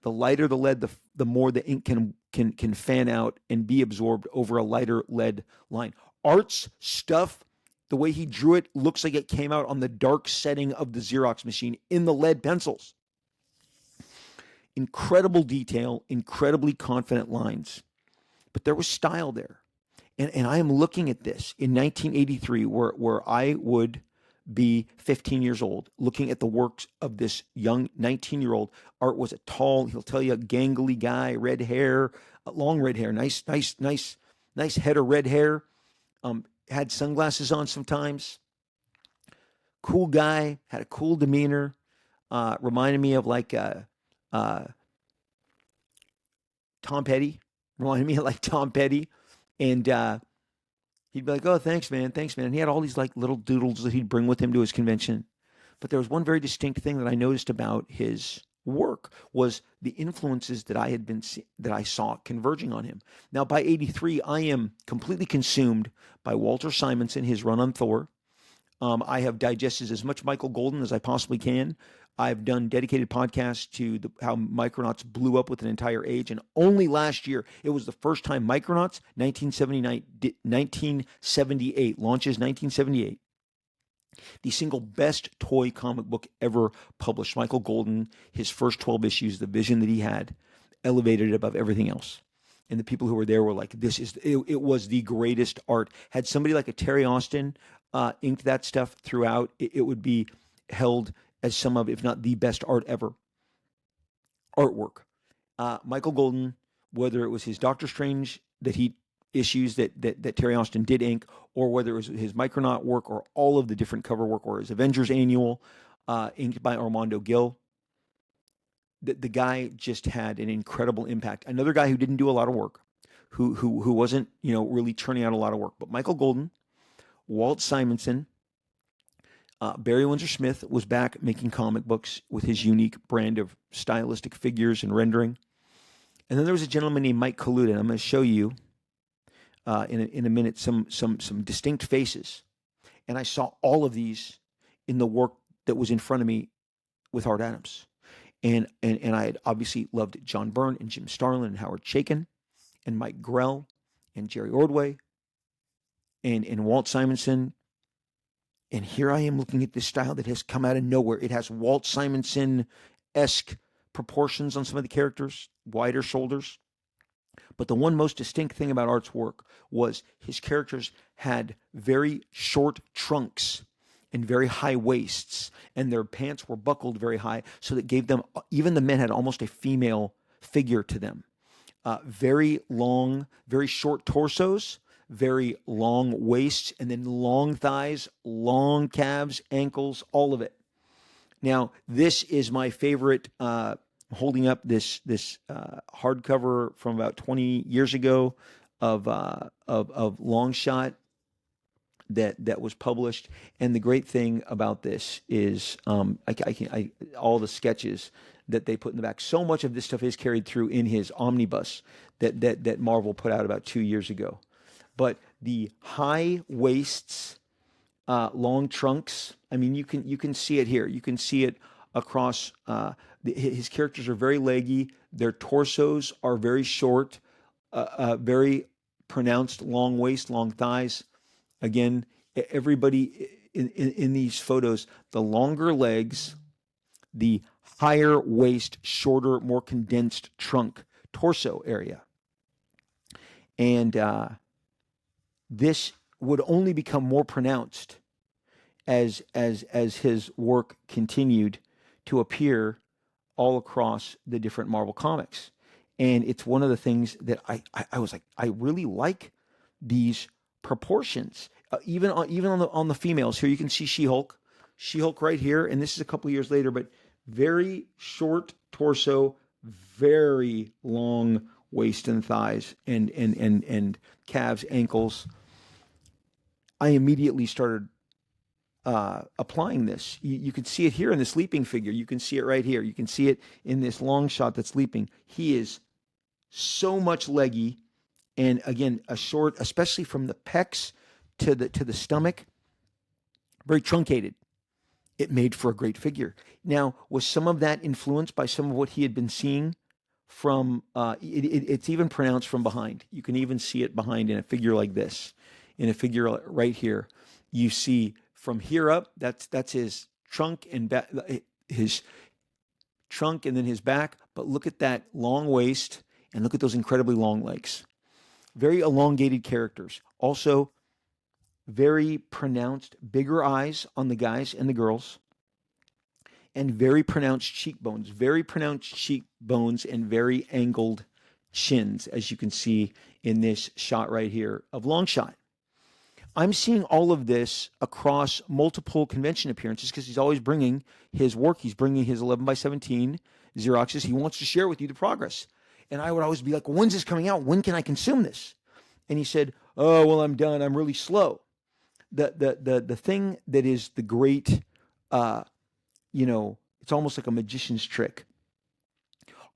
The lighter the lead, the more the ink can fan out and be absorbed over a lighter lead line. Art's stuff, the way he drew it, looks like it came out on the dark setting of the Xerox machine in the lead pencils. Incredible detail, incredibly confident lines, but there was style there. And I am looking at this in 1983, where I would be 15 years old, looking at the works of this young 19-year-old. Art was a tall, he'll tell you, a gangly guy, red hair, long red hair, nice head of red hair. Had sunglasses on sometimes. Cool guy, had a cool demeanor. Reminded me of like Tom Petty. Reminded me of like Tom Petty. And he'd be like, "Oh, thanks, man. Thanks, man." And he had all these like little doodles that he'd bring with him to his convention. But there was one very distinct thing that I noticed about his work was the influences that that I saw converging on him. Now, by '83, I am completely consumed by Walter Simonson, his run on Thor. I have digested as much Michael Golden as I possibly can. I've done dedicated podcasts to how Micronauts blew up with an entire age. And only last year, it was the first time Micronauts, 1978, launches 1978. The single best toy comic book ever published. Michael Golden, his first 12 issues, the vision that he had, elevated it above everything else. And the people who were there were like, it was the greatest art. Had somebody like a Terry Austin inked that stuff throughout, it would be held as some of, if not the best art ever. Artwork. Michael Golden, whether it was his Doctor Strange issues that Terry Austin did ink, or whether it was his Micronaut work, or all of the different cover work, or his Avengers Annual, inked by Armando Gil. The guy just had an incredible impact. Another guy who didn't do a lot of work, who wasn't really churning out a lot of work, but Michael Golden, Walt Simonson, Barry Windsor Smith was back making comic books with his unique brand of stylistic figures and rendering. And then there was a gentleman named Mike Kaluta, and I'm going to show you in a minute some distinct faces. And I saw all of these in the work that was in front of me with Art Adams. And I had obviously loved John Byrne and Jim Starlin and Howard Chaykin and Mike Grell and Jerry Ordway and Walt Simonson. And here I am looking at this style that has come out of nowhere. It has Walt Simonson-esque proportions on some of the characters, wider shoulders. But the one most distinct thing about Art's work was his characters had very short trunks and very high waists, and their pants were buckled very high, so that gave them, even the men had almost a female figure to them. Very long, very short torsos, very long waists, and then long thighs, long calves, ankles, all of it. Now, this is my favorite. Holding up this hardcover from about 20 years ago of Long Shot that was published. And the great thing about this is all the sketches that they put in the back. So much of this stuff is carried through in his omnibus that Marvel put out about 2 years ago. But the high waists, long trunks, I mean, you can see it here. You can see it across. His characters are very leggy. Their torsos are very short, very pronounced long waist, long thighs. Again, everybody in these photos, the longer legs, the higher waist, shorter, more condensed trunk, torso area. And this would only become more pronounced as his work continued to appear all across the different Marvel comics. And it's one of the things that I was like, I really like these proportions. Even on the females here, you can see She-Hulk right here, and this is a couple years later, but very short torso, very long waist and thighs, and calves, ankles. I immediately started applying this. You can see it here in this leaping figure. You can see it right here. You can see it in this long shot that's leaping. He is so much leggy, and again, a short, especially from the pecs to the stomach, very truncated. It made for a great figure. Now, was some of that influenced by some of what he had been seeing from? It's even pronounced from behind. You can even see it behind in a figure like this. In a figure right here, you see from here up. That's his trunk and back, his trunk, and then his back. But look at that long waist, and look at those incredibly long legs. Very elongated characters. Also, very pronounced, bigger eyes on the guys and the girls, and very pronounced cheekbones, and very angled chins, as you can see in this shot right here of long shot. I'm seeing all of this across multiple convention appearances because he's always bringing his work. He's bringing his 11x17 Xeroxes. He wants to share with you the progress. And I would always be like, when's this coming out? When can I consume this? And he said, oh, well, I'm done. I'm really slow. The thing that is the great, it's almost like a magician's trick.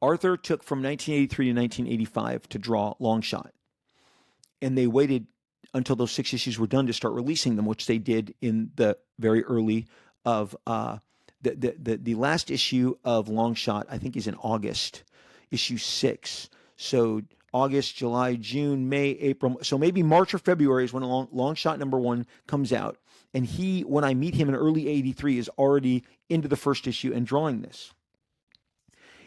Arthur took from 1983 to 1985 to draw Long Shot. And they waited until those 6 issues were done to start releasing them, which they did in the very early of the last issue of Long Shot, I think, is in August, issue 6. So August, July, June, May, April. So maybe March or February is when Long Shot #1 comes out. And he, when I meet him in early 83, is already into the first issue and drawing this.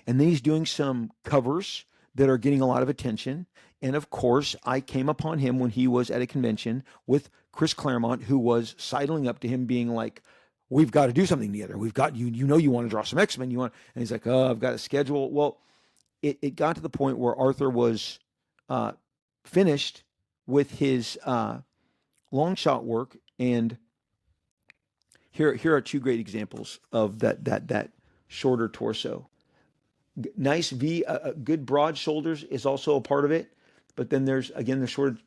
And then he's doing some covers that are getting a lot of attention. And of course, I came upon him when he was at a convention with Chris Claremont, who was sidling up to him being like, we've got to do something together. We've got, you want to draw some X-Men. And he's like, oh, I've got a schedule. Well, it got to the point where Arthur was finished with his long shot work. And here are 2 great examples of that shorter torso. Nice V, good broad shoulders is also a part of it. But then there's, again, the short,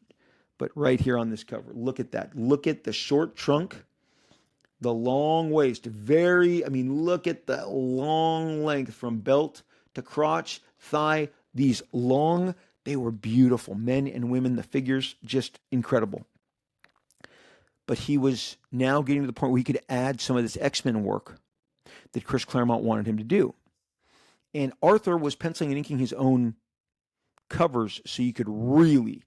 but right here on this cover, look at that. Look at the short trunk, the long waist. Look at the long length from belt to crotch, thigh. These long, they were beautiful. Men and women, the figures, just incredible. But he was now getting to the point where he could add some of this X-Men work that Chris Claremont wanted him to do. And Arthur was penciling and inking his own covers so you could really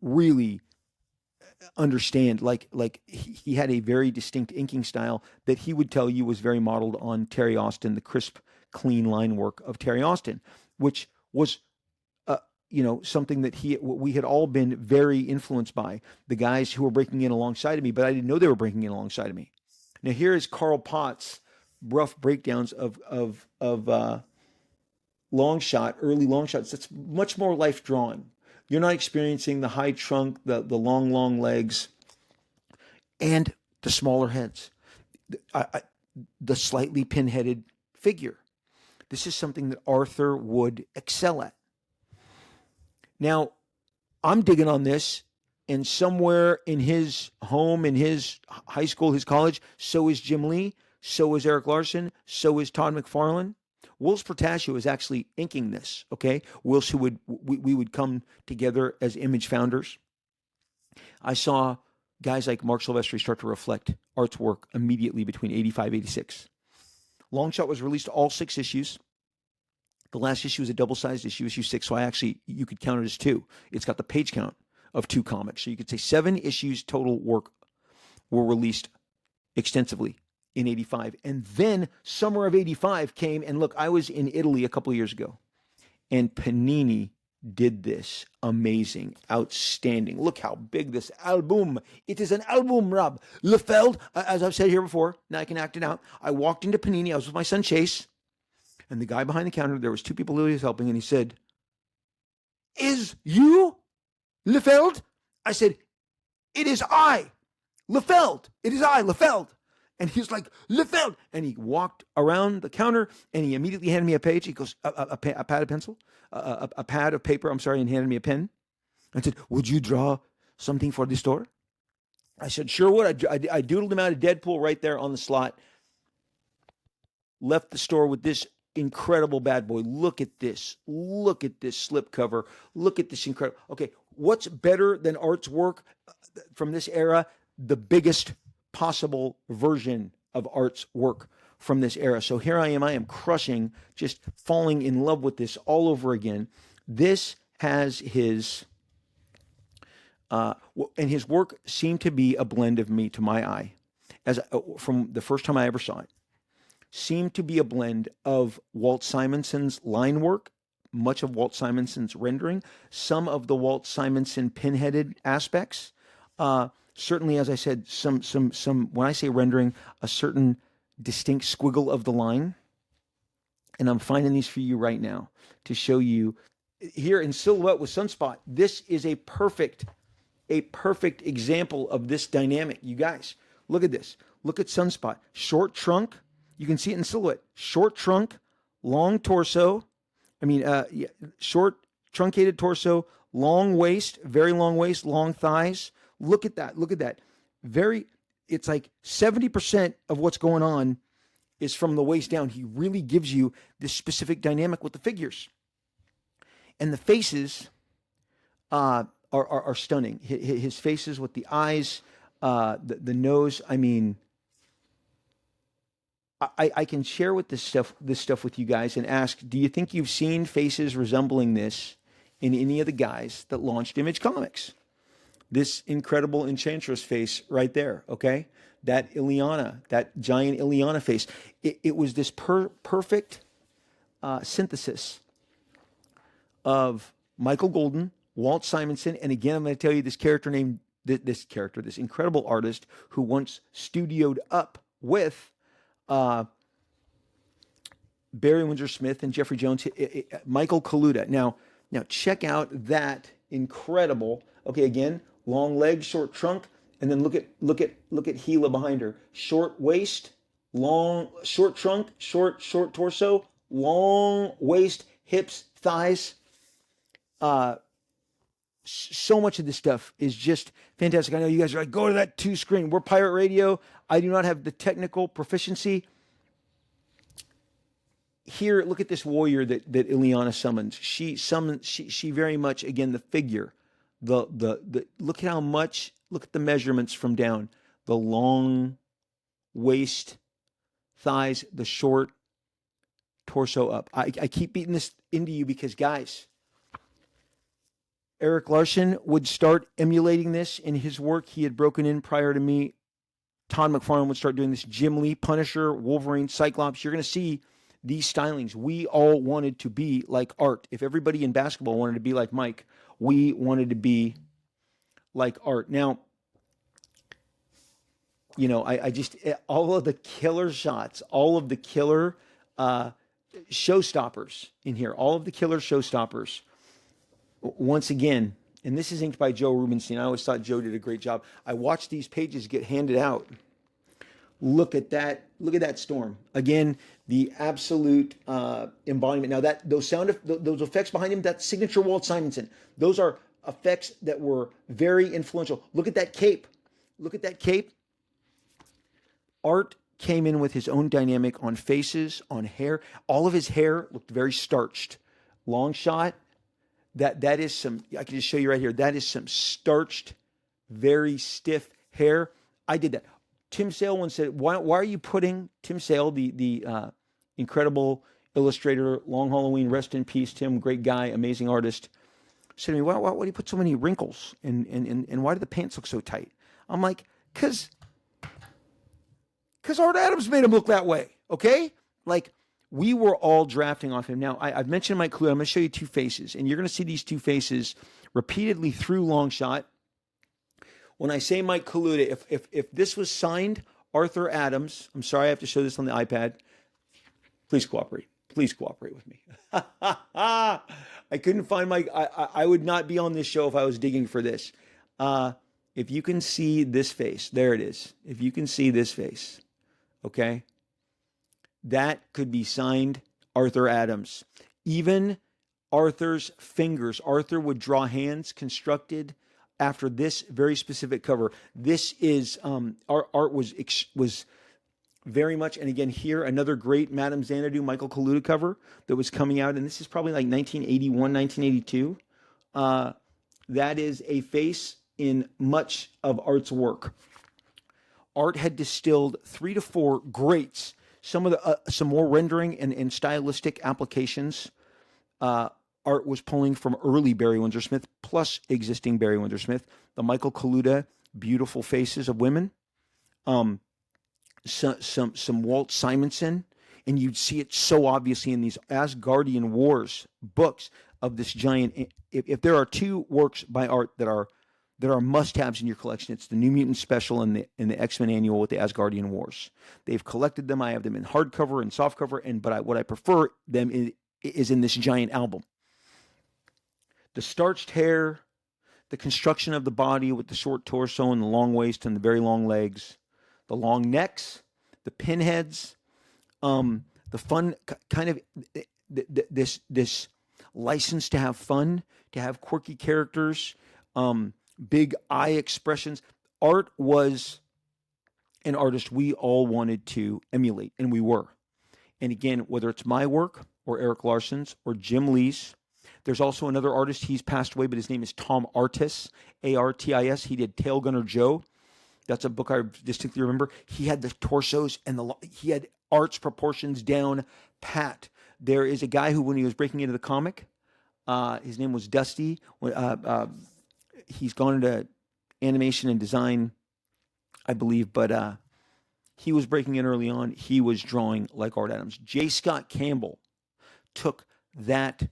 really understand, like he had a very distinct inking style that he would tell you was very modeled on Terry Austin, the crisp, clean line work of Terry Austin, which was something that we had all been very influenced by, the guys who were breaking in alongside of me, but I didn't know they were breaking in alongside of me. Now here is Carl Potts' rough breakdowns of long shot, early long shots. That's much more life drawing. You're not experiencing the high trunk, the long legs, and the smaller heads, the slightly pinheaded figure. This is something that Arthur would excel at. Now, I'm digging on this, and somewhere in his home, in his high school, his college, so is Jim Lee, so is Eric Larson, so is Todd McFarlane. Whilce Portacio is actually inking this, okay? Whilce we would come together as Image founders. I saw guys like Mark Silvestri start to reflect Art's work immediately between 85, 86. Longshot was released all 6 issues. The last issue is a double-sized issue, issue 6, so you could count it as 2. It's got the page count of 2 comics. So you could say 7 issues total work were released extensively in 85. And then summer of 85 came, and look, I was in Italy a couple of years ago, and Panini did this amazing, outstanding. Look how big this album. It is an album, Rob. Liefeld, as I've said here before, now I can act it out. I walked into Panini. I was with my son Chase, and the guy behind the counter, there was 2 people who he was helping, and he said, "Is you Liefeld?" I said, "It is I, Liefeld. It is I, Liefeld." And he was like, Liefeld. And he walked around the counter, and he immediately handed me a page. He goes, a pad of pencil, a pad of paper, and handed me a pen. I said, "Would you draw something for the store? I said, sure would. I doodled him out a Deadpool right there on the slot. Left the store with this incredible bad boy. Look at this. Look at this slipcover. Look at this incredible. Okay, what's better than Art's work from this era? The biggest possible version of Art's work from this era. So here I am crushing, just falling in love with this all over again. This has his, and his work seemed to be a blend of me to my eye, as from the first time I ever saw it. Seemed to be a blend of Walt Simonson's line work, much of Walt Simonson's rendering, some of the Walt Simonson pinheaded aspects. Certainly, as I said, some. When I say rendering, a certain distinct squiggle of the line, and I'm finding these for you right now to show you here in silhouette with Sunspot. This is a perfect example of this dynamic. You guys, look at this. Look at Sunspot. Short trunk. You can see it in silhouette. Short trunk, long torso. Short truncated torso, long waist, very long waist, long thighs. Look at that. Look at that. It's like 70% of what's going on is from the waist down. He really gives you this specific dynamic with the figures. And the faces are stunning. His faces with the eyes, the nose. I mean, I can share with this stuff with you guys and ask, do you think you've seen faces resembling this in any of the guys that launched Image Comics? This incredible Enchantress face right there, okay? That Illyana, that giant Illyana face. It was this perfect synthesis of Michael Golden, Walt Simonson, and again, I'm going to tell you this incredible artist who once studioed up with Barry Windsor Smith and Jeffrey Jones, Michael Kaluta. Now check out that incredible. Okay, again, long legs, short trunk, and then look at Gila behind her. Short waist, short trunk, short torso, long waist, hips, thighs. So much of this stuff is just fantastic. I know you guys are like, go to that 2 screen. We're Pirate Radio. I do not have the technical proficiency. Here, look at this warrior that Illyana summons. She very much, again, the figure. The look at how much, look at the measurements from down. The long waist, thighs, the short torso up. I keep beating this into you because, guys, Eric Larson would start emulating this in his work. He had broken in prior to me. Todd McFarlane would start doing this. Jim Lee, Punisher, Wolverine, Cyclops. You're going to see these stylings. We all wanted to be like Art. If everybody in basketball wanted to be like Mike, we wanted to be like Art. Now, I just, all of the killer shots, all of the killer showstoppers in here, all of the killer showstoppers. Once again, and this is inked by Joe Rubenstein. I always thought Joe did a great job. I watched these pages get handed out. Look at that. Look at that storm. Again, the absolute embodiment. Now those effects behind him, that signature Walt Simonson, those are effects that were very influential. Look at that cape. Look at that cape. Art came in with his own dynamic on faces, on hair. All of his hair looked very starched. Long shot. That is some, I can just show you right here. That is some starched, very stiff hair. I did that. Tim Sale once said, why are you putting, Tim Sale, the incredible illustrator, Long Halloween, rest in peace, Tim, great guy, amazing artist, said to me, why do you put so many wrinkles and why do the pants look so tight? I'm like, because Art Adams made him look that way, okay? Like, we were all drafting off him. Now, I've mentioned Mike Kaluta. I'm going to show you 2 faces, and you're going to see these 2 faces repeatedly through Long Shot. When I say Mike Kaluta, if this was signed Arthur Adams, I'm sorry I have to show this on the iPad. Please cooperate. Please cooperate with me. I couldn't find I would not be on this show if I was digging for this. If you can see this face, there it is. If you can see this face, okay? That could be signed Arthur Adams. Even Arthur's fingers. Arthur would draw hands constructed after this very specific cover. This is our art was very much, and again here another great Madame Xanadu Michael Kaluta cover that was coming out, and this is probably like 1981, 1982. That is a face in much of Art's work. Art had distilled 3 to 4 greats, some more rendering and stylistic applications. Art was pulling from early Barry Windsor Smith plus existing Barry Windsor Smith, the Michael Kaluta beautiful faces of women, some Walt Simonson, and you'd see it so obviously in these Asgardian Wars books of this giant. If there are 2 works by Art that are must-haves in your collection, it's the New Mutant Special and the X-Men Annual with the Asgardian Wars. They've collected them. I have them in hardcover and softcover, but what I prefer them is in this giant album. The starched hair, the construction of the body with the short torso and the long waist and the very long legs, the long necks, the pinheads, the fun kind of this license to have fun, to have quirky characters, big eye expressions. Art was an artist we all wanted to emulate, and we were. And again, whether it's my work or Eric Larson's or Jim Lee's, there's also another artist. He's passed away, but his name is Tom Artis, Artis. He did Tail Gunner Joe. That's a book I distinctly remember. He had the torsos and he had Art's proportions down pat. There is a guy who, when he was breaking into the comic, his name was Dusty. He's gone into animation and design, I believe, but he was breaking in early on. He was drawing like Art Adams. J. Scott Campbell took that,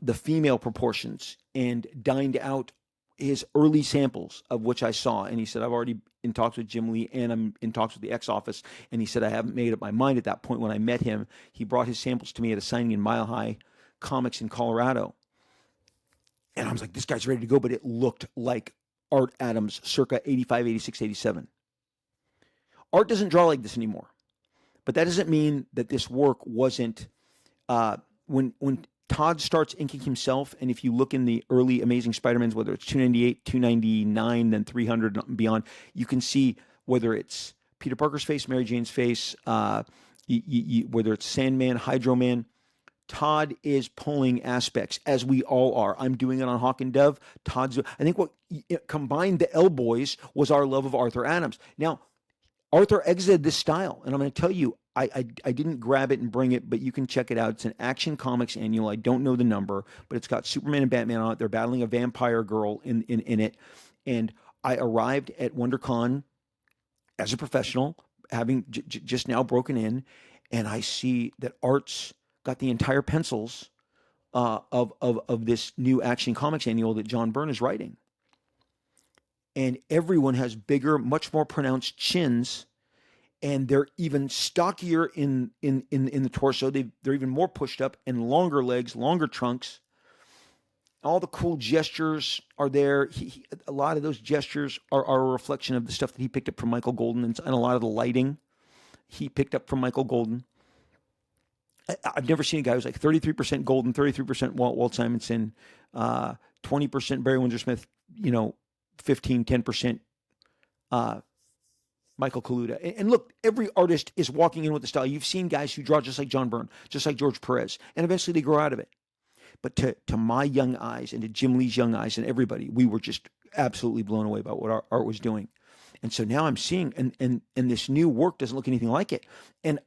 the female proportions, and dined out his early samples, of which I saw. And he said, I've already in talks with Jim Lee, and I'm in talks with the X office. And he said, I haven't made up my mind at that point. When I met him, he brought his samples to me at a signing in Mile High Comics in Colorado. And I was like, this guy's ready to go, but it looked like Art Adams circa 85, 86, 87. Art doesn't draw like this anymore. But that doesn't mean that this work wasn't, when Todd starts inking himself, and if you look in the early Amazing Spider-Mans, whether it's 298, 299, then 300 and beyond, you can see whether it's Peter Parker's face, Mary Jane's face, whether it's Sandman, Hydro Man, Todd is pulling aspects, as we all are. I'm doing it on Hawk and Dove. I think what combined the L Boys was our love of Arthur Adams. Now, Arthur exited this style, and I'm going to tell you, I didn't grab it and bring it, but you can check it out. It's an Action Comics annual. I don't know the number, but it's got Superman and Batman on it. They're battling a vampire girl in it. And I arrived at WonderCon as a professional, having just now broken in, and I see that Art's got the entire pencils of this new Action Comics annual that John Byrne is writing. And everyone has bigger, much more pronounced chins, and they're even stockier in the torso. They're even more pushed up, and longer legs, longer trunks. All the cool gestures are there. A lot of those gestures are a reflection of the stuff that he picked up from Michael Golden, and a lot of the lighting he picked up from Michael Golden. I've never seen a guy who's like 33% Golden, 33% Walt Simonson, 20% Barry Windsor Smith, 10% Michael Kaluta. And look, every artist is walking in with the style. You've seen guys who draw just like John Byrne, just like George Perez, and eventually they grow out of it. But to my young eyes and to Jim Lee's young eyes and everybody, we were just absolutely blown away by what our art was doing. And so now I'm seeing, and this new work doesn't look anything like it. And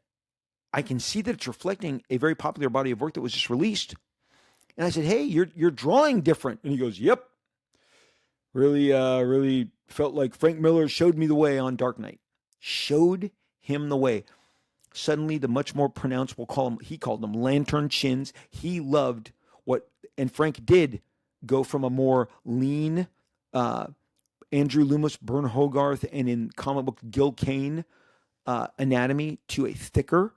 I can see that it's reflecting a very popular body of work that was just released. And I said, hey, you're drawing different. And he goes, yep. Really felt like Frank Miller showed me the way on Dark Knight. Showed him the way. Suddenly, the much more pronounced, he called them lantern chins. He loved and Frank did go from a more lean Andrew Loomis, Bern Hogarth, and in comic book Gil Kane anatomy to a thicker,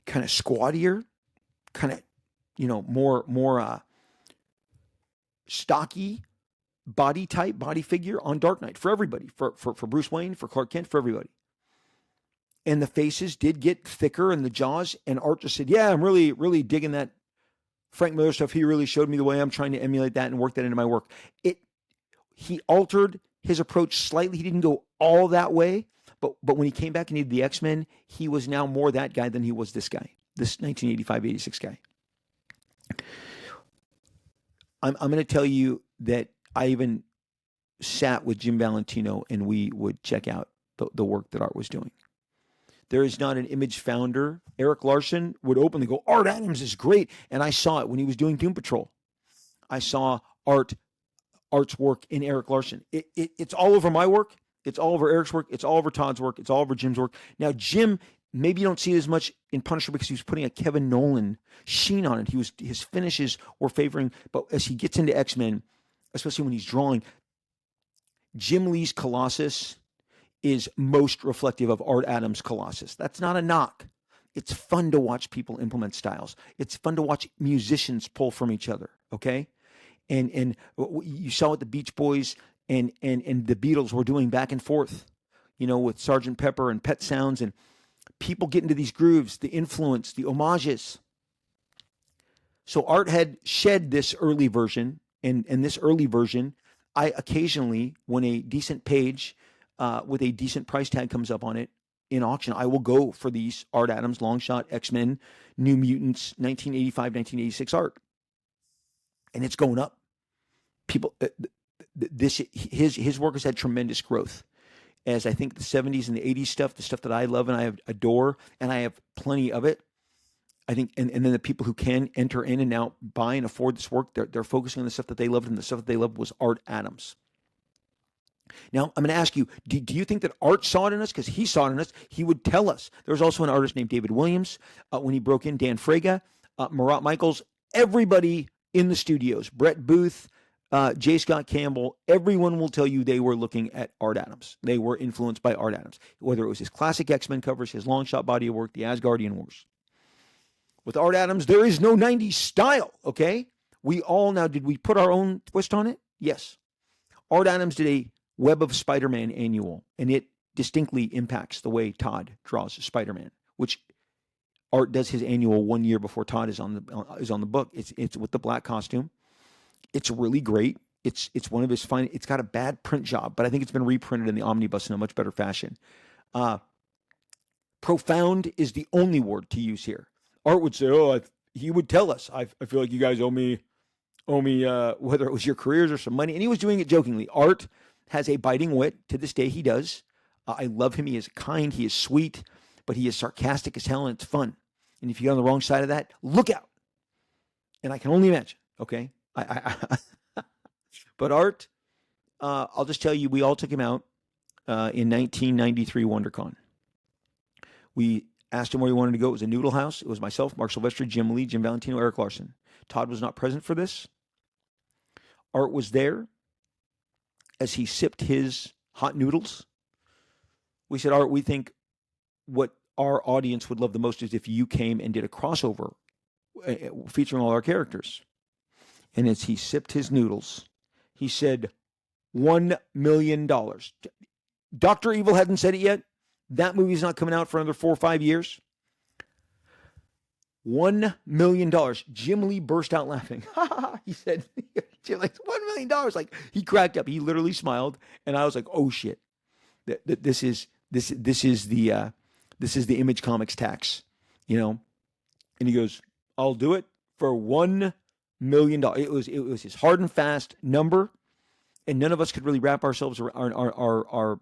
kind of squattier, kind of, more stocky body type, body figure on Dark Knight for everybody, for Bruce Wayne, for Clark Kent, for everybody. And the faces did get thicker and the jaws, and Art just said, yeah, I'm really, really digging that Frank Miller stuff, he really showed me the way. I'm trying to emulate that and work that into my work. He altered his approach slightly. He didn't go all that way, but when he came back and he did the X-Men, he was now more that guy than he was this guy, this 1985-86 guy. I'm going to tell you that I even sat with Jim Valentino and we would check out the work that Art was doing. There is not an Image founder. Eric Larson would openly go, Art Adams is great. And I saw it when he was doing Doom Patrol. I saw Art's work in Eric Larson. It's all over my work. It's all over Eric's work. It's all over Todd's work. It's all over Jim's work. Now, Jim, maybe you don't see it as much in Punisher because he was putting a Kevin Nolan sheen on it. His finishes were favoring, but as he gets into X-Men, especially when he's drawing, Jim Lee's Colossus is most reflective of Art Adams' Colossus. That's not a knock. It's fun to watch people implement styles. It's fun to watch musicians pull from each other, okay? And you saw what the Beach Boys and the Beatles were doing back and forth, with Sgt. Pepper and Pet Sounds, and people get into these grooves, the influence, the homages. So Art had shed this early version, and this early version, I occasionally, when a decent page with a decent price tag comes up on it in auction, I will go for these Art Adams, Longshot, X-Men, New Mutants, 1985, 1986 art. And it's going up. People, his work has had tremendous growth. As I think the 70s and the 80s stuff, the stuff that I love and I adore, and I have plenty of it. I think, and then the people who can enter in and now buy and afford this work, they're focusing on the stuff that they loved, and the stuff that they loved was Art Adams. Now, I'm going to ask you, do you think that Art saw it in us? Because he saw it in us. He would tell us. There was also an artist named David Williams. When he broke in, Dan Fraga, Marat Michaels, everybody in the studios, Brett Booth, J. Scott Campbell, everyone will tell you they were looking at Art Adams. They were influenced by Art Adams, whether it was his classic X-Men covers, his long-shot body of work, the Asgardian Wars. With Art Adams, there is no 90s style, okay? We all now, did we put our own twist on it? Yes. Art Adams did a Web of Spider-Man annual, and it distinctly impacts the way Todd draws Spider-Man, which Art does his annual 1 year before Todd is on the book. It's with the black costume. It's really great. It's one of his fine. It's got a bad print job, but I think it's been reprinted in the omnibus in a much better fashion. Profound is the only word to use here. Art would say, he would tell us, I feel like you guys owe me whether it was your careers or some money, and he was doing it jokingly. Art has a biting wit. To this day, he does. I love him. He is kind. He is sweet, but he is sarcastic as hell, and it's fun. And if you get on the wrong side of that, look out. And I can only imagine, okay? But Art, I'll just tell you, we all took him out in 1993 WonderCon. We asked him where he wanted to go. It was a noodle house. It was myself, Mark Silvestri, Jim Lee, Jim Valentino, Eric Larson. Todd was not present for this. Art was there as he sipped his hot noodles. We said, Art, we think what our audience would love the most is if you came and did a crossover featuring all our characters. And as he sipped his noodles, he said, $1 million. Dr. Evil hadn't said it yet. That movie's not coming out for another 4 or 5 years. $1 million. Jim Lee burst out laughing. He said, like $1 million. Like, he cracked up. He literally smiled, and I was like, "Oh shit, this is the Image Comics tax, And he goes, "I'll do it for $1 million." It was his hard and fast number, and none of us could really wrap ourselves our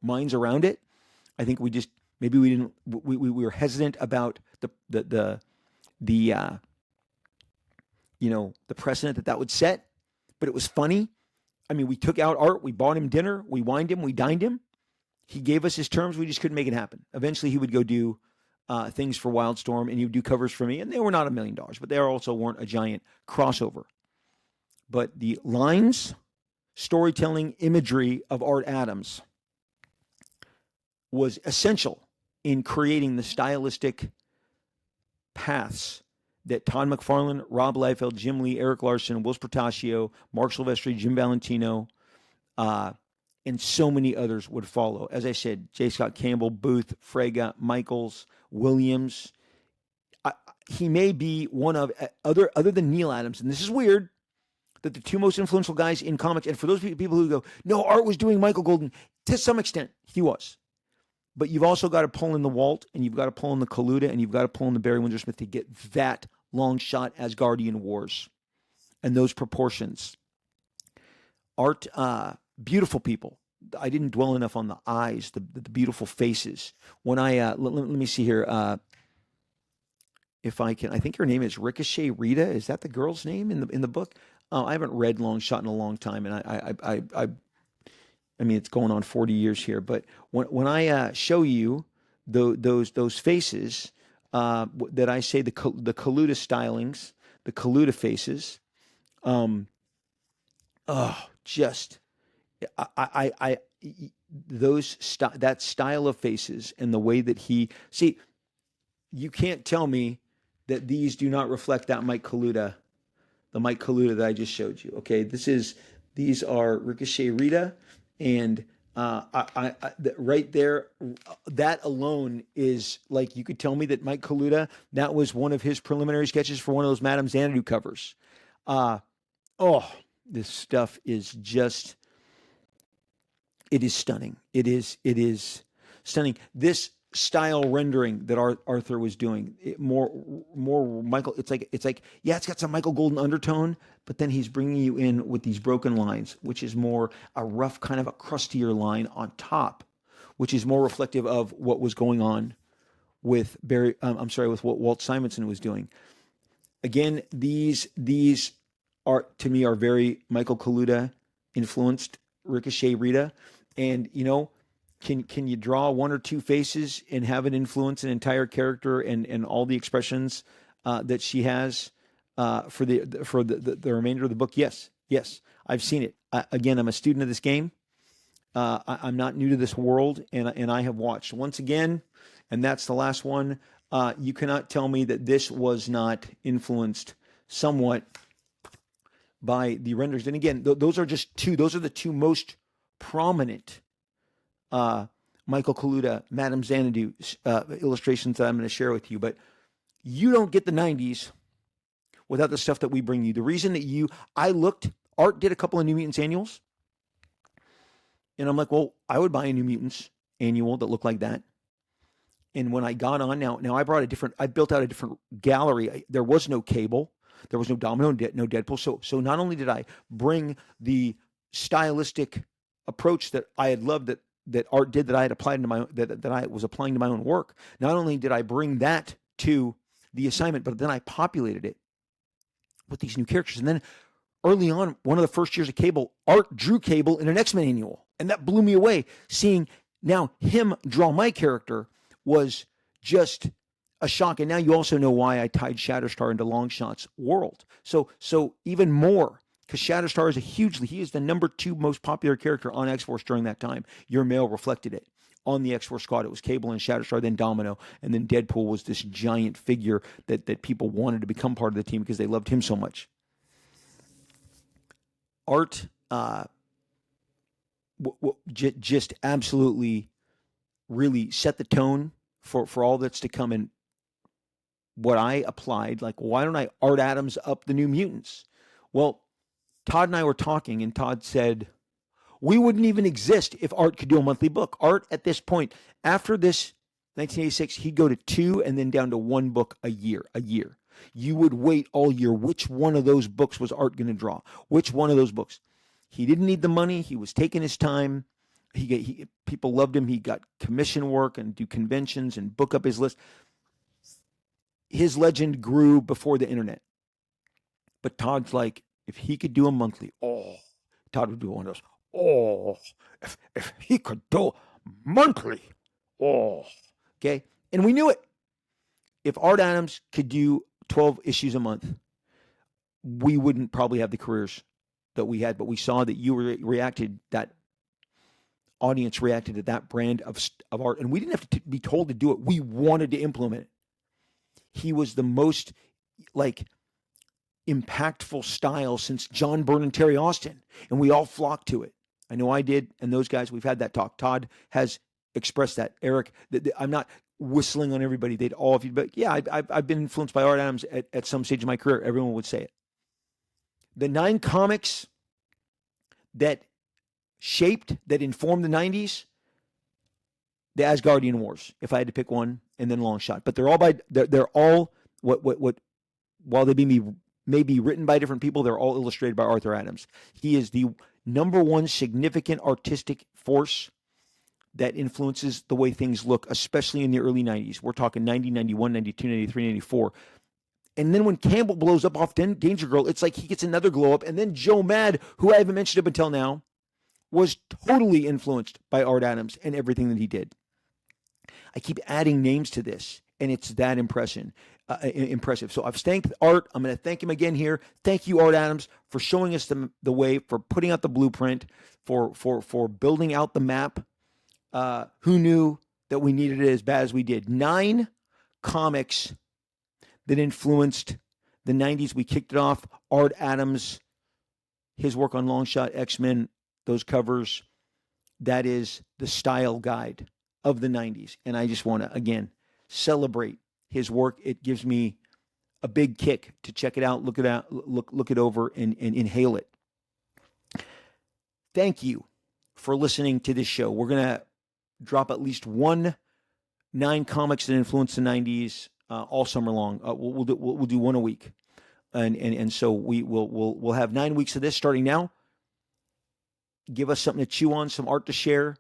minds around it. I think we just maybe we didn't we were hesitant about the precedent that would set, but it was funny. I mean, we took out Art, we bought him dinner, we wined him, we dined him. He gave us his terms, we just couldn't make it happen. Eventually, he would go do things for Wildstorm, and he would do covers for me, and they were not $1 million, but they also weren't a giant crossover. But the lines, storytelling, imagery of Art Adams was essential in creating the stylistic paths that Todd McFarlane, Rob Liefeld, Jim Lee, Eric Larson, Will Portacio, Mark Silvestri, Jim Valentino, and so many others would follow. As I said, J. Scott Campbell, Booth, Fraga, Michaels, Williams. he may be one of other than Neil Adams, and this is weird, that the two most influential guys in comics, and for those people who go, no, Art was doing Michael Golden, to some extent, he was. But you've also got to pull in the Walt, and you've got to pull in the Kaluta, and you've got to pull in the Barry Windsor Smith to get that long shot Asgardian Wars and those proportions. Art, beautiful people. I didn't dwell enough on the eyes, the beautiful faces. When I let me see here, if I can, I think her name is Ricochet Rita. Is that the girl's name in the book? I haven't read Long Shot in a long time, and I mean, it's going on 40 years here. But when I show you those faces that I say the Kaluta stylings, the Kaluta faces, just I that style of faces and the way that he see, you can't tell me that these do not reflect that Mike Kaluta, the Mike Kaluta that I just showed you. Okay, these are Ricochet Rita, and right there, that alone is like, you could tell me that Mike Kaluta, that was one of his preliminary sketches for one of those Madame Xanadu covers. This stuff is just, it is stunning. It is stunning. This style rendering that Arthur was doing, more Michael. It's like yeah, it's got some Michael Golden undertone, but then he's bringing you in with these broken lines, which is more a rough kind of a crustier line on top, which is more reflective of what was going on with with what Walt Simonson was doing. Again, these are, to me, are very Michael Kaluta influenced, Ricochet Rita, and can you draw one or two faces and have it influence an entire character and all the expressions that she has for the remainder of the book? Yes, I've seen it. Again, I'm a student of this game. I'm not new to this world, and I have watched once again, and that's the last one. You cannot tell me that this was not influenced somewhat by the renders. And again, those are just two. Those are the two most prominent Michael Kaluta, Madame Xanadu illustrations that I'm going to share with you. But you don't get the 90s without the stuff that we bring you. The reason that Art did a couple of New Mutants annuals, and I'm like, well, I would buy a New Mutants annual that looked like that. And when I got on, now I built out a different gallery. There was no Cable, there was no Domino, no Deadpool. So not only did I bring the stylistic approach that I had loved that Art did, that I had applied to that I was applying to my own work. Not only did I bring that to the assignment, but then I populated it with these new characters. And then early on, one of the first years of Cable, Art drew Cable in an X-Men annual, and that blew me away. Seeing now him draw my character was just a shock. And now you also know why I tied Shatterstar into Longshot's world. So even more, because Shatterstar is he is the number 2 most popular character on X-Force during that time. Your mail reflected it. On the X-Force squad, it was Cable and Shatterstar, then Domino, and then Deadpool was this giant figure that people wanted to become part of the team because they loved him so much. Art just absolutely really set the tone for all that's to come. And what I applied, like, why don't I Art Adams up the New Mutants? Well, Todd and I were talking, and Todd said, we wouldn't even exist if Art could do a monthly book. Art, at this point, after this 1986, he'd go to 2 and then down to 1 book a year. You would wait all year. Which one of those books was Art going to draw? Which one of those books? He didn't need the money. He was taking his time. People loved him. He got commission work and do conventions and book up his list. His legend grew before the internet. But Todd's like, if he could do a monthly, Todd would do one of those. If he could do monthly, okay? And we knew it. If Art Adams could do 12 issues a month, we wouldn't probably have the careers that we had. But we saw that you reacted, that audience reacted to that brand of art, and we didn't have to be told to do it. We wanted to implement it. He was the most impactful style since John Byrne and Terry Austin, and we all flocked to it. I know I did, and those guys, we've had that talk. Todd has expressed that. Eric, I'm not whistling on everybody. They'd all, if you, but yeah, I've been influenced by Art Adams at some stage of my career. Everyone would say it. The 9 comics that shaped, that informed the 90s, the Asgardian Wars, if I had to pick one, and then Long Shot. But they're all what while they may be written by different people, they're all illustrated by Arthur Adams. He is the number one significant artistic force that influences the way things look, especially in the early 90s. We're talking 90, 91, 92, 93, 94. And then when Campbell blows up off Danger Girl, it's like he gets another glow up. And then Joe Mad, who I haven't mentioned up until now, was totally influenced by Art Adams and everything that he did. I keep adding names to this, and it's that impressive. So I've thanked Art. I'm going to thank him again here. Thank you, Art Adams, for showing us the way, for putting out the blueprint, for building out the map. Who knew that we needed it as bad as we did? 9 comics that influenced the 90s. We kicked it off. Art Adams, his work on Long Shot, X-Men, those covers. That is the style guide of the 90s. And I just want to, again, celebrate his work. It gives me a big kick to check it out, look it over, and inhale it. Thank you for listening to this show. We're going to drop at least 9 comics that influenced the 90s all summer long. We'll do one a week. And so we'll have 9 weeks of this starting now. Give us something to chew on, some art to share.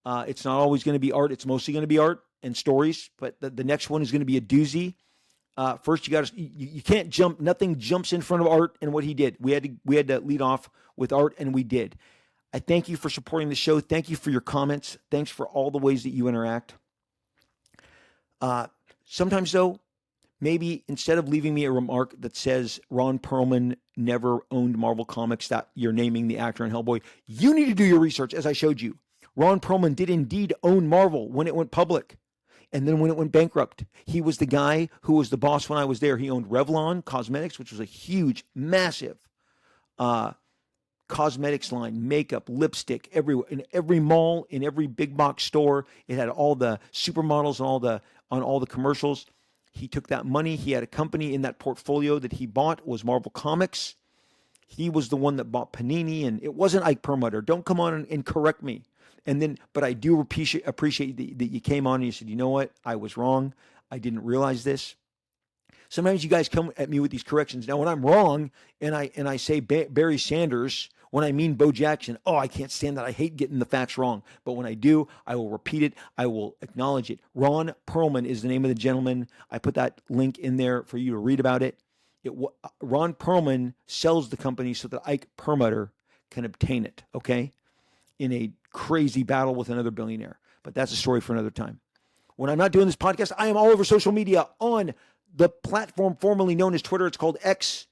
It's not always going to be art. It's mostly going to be art and stories, but the next one is going to be a doozy. First, you can't jump. Nothing jumps in front of Art and what he did. We had to lead off with Art, and we did. I thank you for supporting the show. Thank you for your comments. Thanks for all the ways that you interact. Sometimes, though, maybe instead of leaving me a remark that says Ron Perlman never owned Marvel Comics, that you're naming the actor in Hellboy, you need to do your research, as I showed you. Ron Perlman did indeed own Marvel when it went public. And then when it went bankrupt, he was the guy who was the boss when I was there. He owned Revlon Cosmetics, which was a huge, massive cosmetics line, makeup, lipstick, everywhere, in every mall, in every big box store. It had all the supermodels on all the commercials. He took that money. He had a company in that portfolio that he bought was Marvel Comics. He was the one that bought Panini, and it wasn't Ike Perlmutter. Don't come on and correct me. And then, but I do appreciate that you came on and you said, you know what? I was wrong. I didn't realize this. Sometimes you guys come at me with these corrections. Now, when I'm wrong and I say Barry Sanders, when I mean Bo Jackson, oh, I can't stand that. I hate getting the facts wrong. But when I do, I will repeat it. I will acknowledge it. Ron Perlman is the name of the gentleman. I put that link in there for you to read about it. Ron Perlman sells the company so that Ike Perlmutter can obtain it, okay? In a crazy battle with another billionaire. But that's a story for another time. When I'm not doing this podcast, I am all over social media on the platform formerly known as Twitter. It's called X.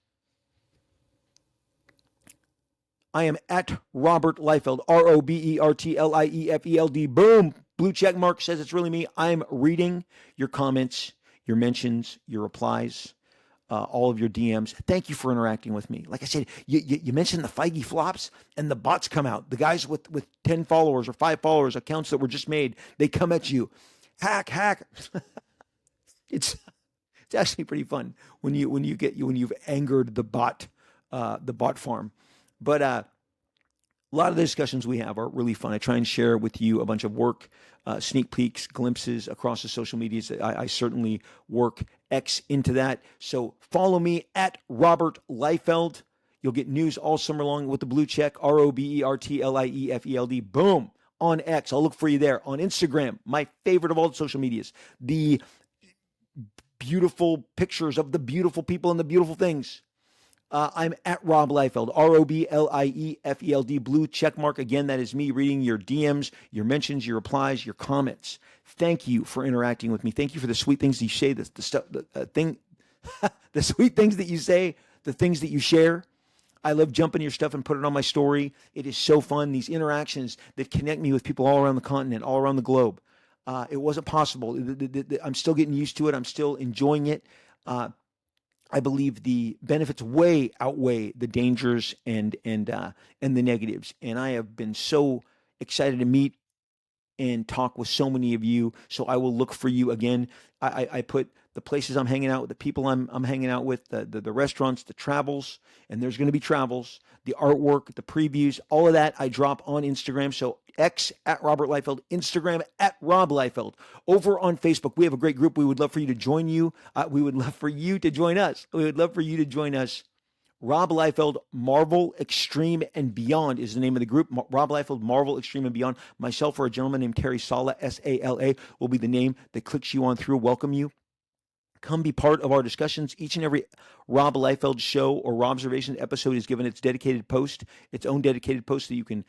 I am at Robert Liefeld, RobertLiefeld. Boom. Blue check mark says it's really me. I'm reading your comments, your mentions, your replies, all of your DMs. Thank you for interacting with me. Like I said, you mentioned the Feige Flops, and the bots come out. The guys with 10 followers or 5 followers, accounts that were just made, they come at you. Hack. It's actually pretty fun when you've angered the bot farm. But a lot of the discussions we have are really fun. I try and share with you a bunch of work, sneak peeks, glimpses across the social medias. I certainly work X into that. So follow me at Robert Liefeld. You'll get news all summer long with the blue check, RobertLiefeld. Boom, on X. I'll look for you there. On Instagram, my favorite of all the social medias. The beautiful pictures of the beautiful people and the beautiful things. I'm at Rob Liefeld, RobertLiefeld, blue check mark. Again, that is me reading your DMs, your mentions, your replies, your comments. Thank you for interacting with me. Thank you for the sweet things you say, the sweet things that you say, the things that you share. I love jumping your stuff and put it on my story. It is so fun. These interactions that connect me with people all around the continent, all around the globe. It wasn't possible. I'm still getting used to it. I'm still enjoying it. I believe the benefits way outweigh the dangers and the negatives. And I have been so excited to meet and talk with so many of you. So I will look for you again. I put the places I'm hanging out with, the people I'm hanging out with, the restaurants, the travels, and there's going to be travels, the artwork, the previews, all of that I drop on Instagram. So X at Robert Liefeld, Instagram at Rob Liefeld. Over on Facebook, we have a great group. We would love for you to join you. We would love for you to join us. We would love for you to join us. Rob Liefeld, Marvel Extreme and Beyond is the name of the group. Rob Liefeld, Marvel Extreme and Beyond. Myself or a gentleman named Terry Sala, Sala, will be the name that clicks you on through. Welcome you. Come be part of our discussions. Each and every Rob Liefeld show or Robservation episode is given its dedicated post, its own dedicated post, so you can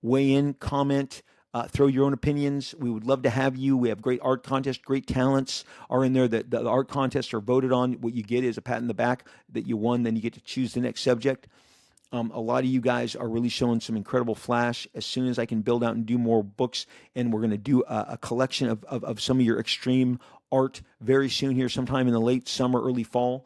weigh in, comment, throw your own opinions. We would love to have you. We have great art contests, great talents are in there. The art contests are voted on. What you get is a pat in the back that you won. Then you get to choose the next subject. A lot of you guys are really showing some incredible flash. As soon as I can build out and do more books, and we're going to do a collection of some of your extreme art very soon here, sometime in the late summer, early fall.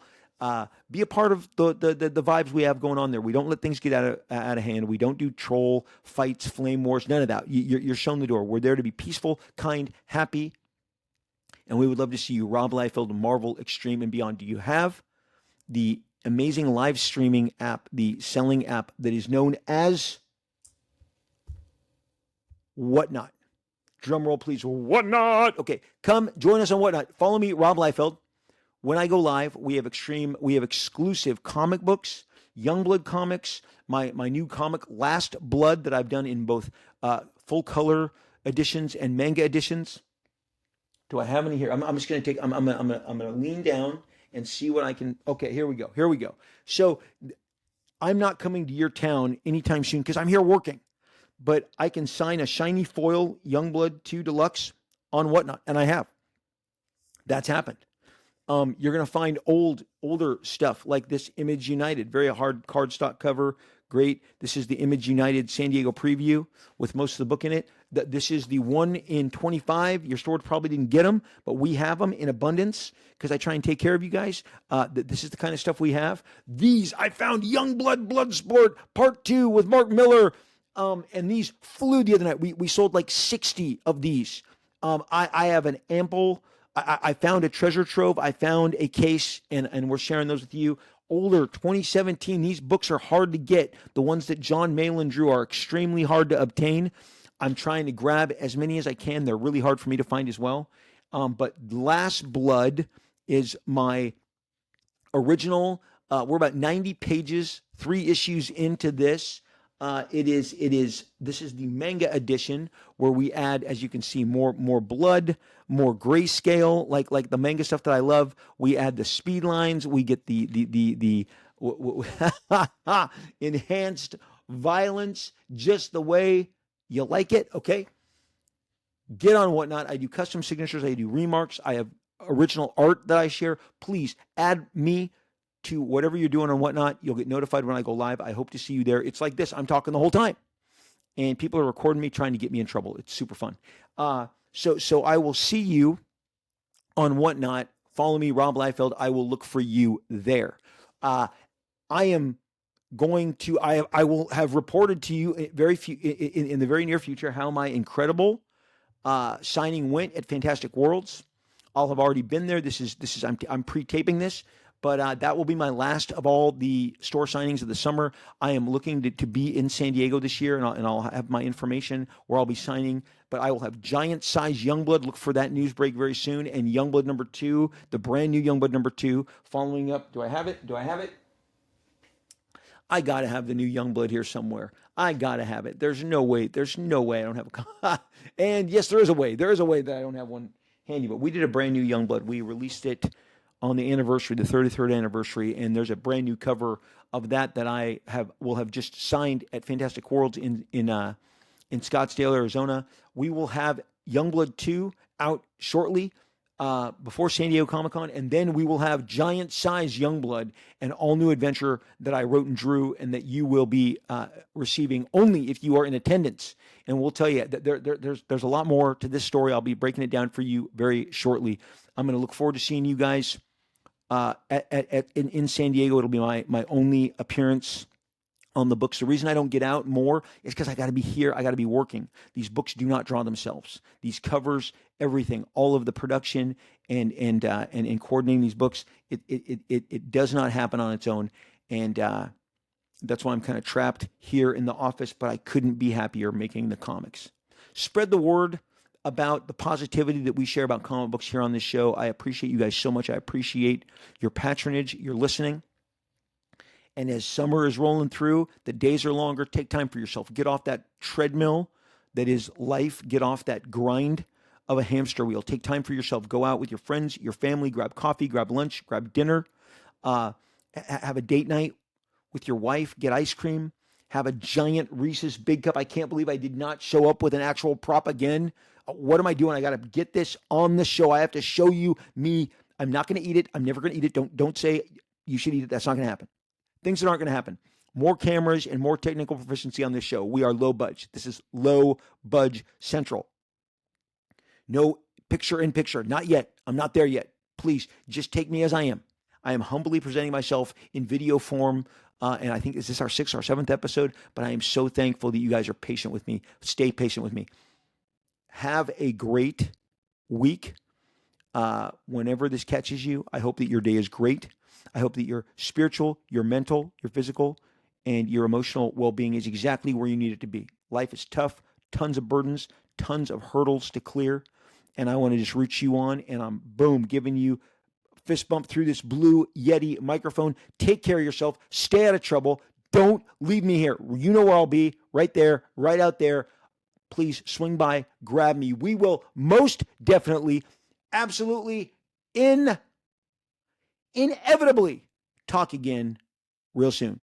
Be a part of the vibes we have going on there. We don't let things get out of hand. We don't do troll fights, flame wars, none of that. You're shown the door. We're there to be peaceful, kind, happy, and we would love to see you. Rob Liefeld, Marvel Extreme and Beyond. Do you have the amazing live streaming app, the selling app that is known as Whatnot? Drum roll, please. Whatnot. Okay, come join us on Whatnot. Follow me, Rob Liefeld. When I go live, we have exclusive comic books, Youngblood comics, my new comic Last Blood that I've done in both full color editions and manga editions. Do I have any here? I'm just going to take. I'm going to lean down and see what I can. Okay, here we go. So I'm not coming to your town anytime soon because I'm here working, but I can sign a shiny foil Youngblood 2 Deluxe on Whatnot, and I have. That's happened. You're going to find older stuff like this Image United, very hard cardstock cover, great. This is the Image United San Diego preview with most of the book in it. This is the 1 in 25. Your store probably didn't get them, but we have them in abundance because I try and take care of you guys. This is the kind of stuff we have. These, I found Youngblood Bloodsport Part 2 with Mark Miller, and these flew the other night. We sold like 60 of these. I have an ample... I found a treasure trove. I found a case, and we're sharing those with you. Older, 2017. These books are hard to get. The ones that John Malin drew are extremely hard to obtain. I'm trying to grab as many as I can. They're really hard for me to find as well. But Last Blood is my original. We're about 90 pages, 3 issues into this. This is the manga edition where we add, as you can see, more blood, more grayscale, like the manga stuff that I love. We add the speed lines. We get the enhanced violence just the way you like it. Okay. Get on Whatnot. I do custom signatures. I do remarks. I have original art that I share. Please add me to whatever you're doing on Whatnot. You'll get notified when I go live. I hope to see you there. It's like this. I'm talking the whole time, and people are recording me trying to get me in trouble. It's super fun. So I will see you on Whatnot. Follow me, Rob Liefeld. I will look for you there. I am going to. I will have reported to you in the very near future how my incredible signing went at Fantastic Worlds. I'll have already been there. I'm pre-taping this. But that will be my last of all the store signings of the summer. I am looking to be in San Diego this year, and I'll have my information where I'll be signing. But I will have giant-size Youngblood. Look for that news break very soon. And Youngblood number 2, the brand new Youngblood number 2, following up. Do I have it? I got to have the new Youngblood here somewhere. I got to have it. There's no way I don't have a And yes, there is a way. There is a way that I don't have one handy. But we did a brand new Youngblood. We released it on the anniversary, the 33rd anniversary, and there's a brand new cover of that I will have just signed at Fantastic Worlds in Scottsdale, Arizona. We will have Youngblood 2 out shortly before San Diego Comic-Con, and then we will have giant-size Youngblood, an all-new adventure that I wrote and drew, and that you will be receiving only if you are in attendance. And we'll tell you that there's a lot more to this story. I'll be breaking it down for you very shortly. I'm going to look forward to seeing you guys in San Diego. It'll be my only appearance on the books. The reason I don't get out more is because I got to be here. I got to be working. These books do not draw themselves. These covers, everything, all of the production and coordinating these books, it does not happen on its own. And that's why I'm kind of trapped here in the office, but I couldn't be happier making the comics. Spread the word about the positivity that we share about comic books here on this show. I appreciate you guys so much. I appreciate your patronage, your listening. And as summer is rolling through, the days are longer. Take time for yourself. Get off that treadmill that is life. Get off that grind of a hamster wheel. Take time for yourself. Go out with your friends, your family, grab coffee, grab lunch, grab dinner. Have a date night with your wife. Get ice cream. Have a giant Reese's Big Cup. I can't believe I did not show up with an actual prop again. What am I doing? I got to get this on the show. I have to show you me. I'm not going to eat it. I'm never going to eat it. Don't say you should eat it. That's not going to happen. Things that aren't going to happen. More cameras and more technical proficiency on this show. We are low budge. This is low budge central. No picture in picture. Not yet. I'm not there yet. Please just take me as I am. I am humbly presenting myself in video form. And I think, is this our 6th or 7th episode? But I am so thankful that you guys are patient with me. Stay patient with me. Have a great week. Whenever this catches you, I hope that your day is great. I hope that your spiritual, your mental, your physical, and your emotional well-being is exactly where you need it to be. Life is tough, tons of burdens, tons of hurdles to clear, and I want to just root you on, and I'm, boom, giving you a fist bump through this blue Yeti microphone. Take care of yourself. Stay out of trouble. Don't leave me here. You know where I'll be, right there, right out there. Please swing by, grab me. We will most definitely, absolutely, inevitably talk again real soon.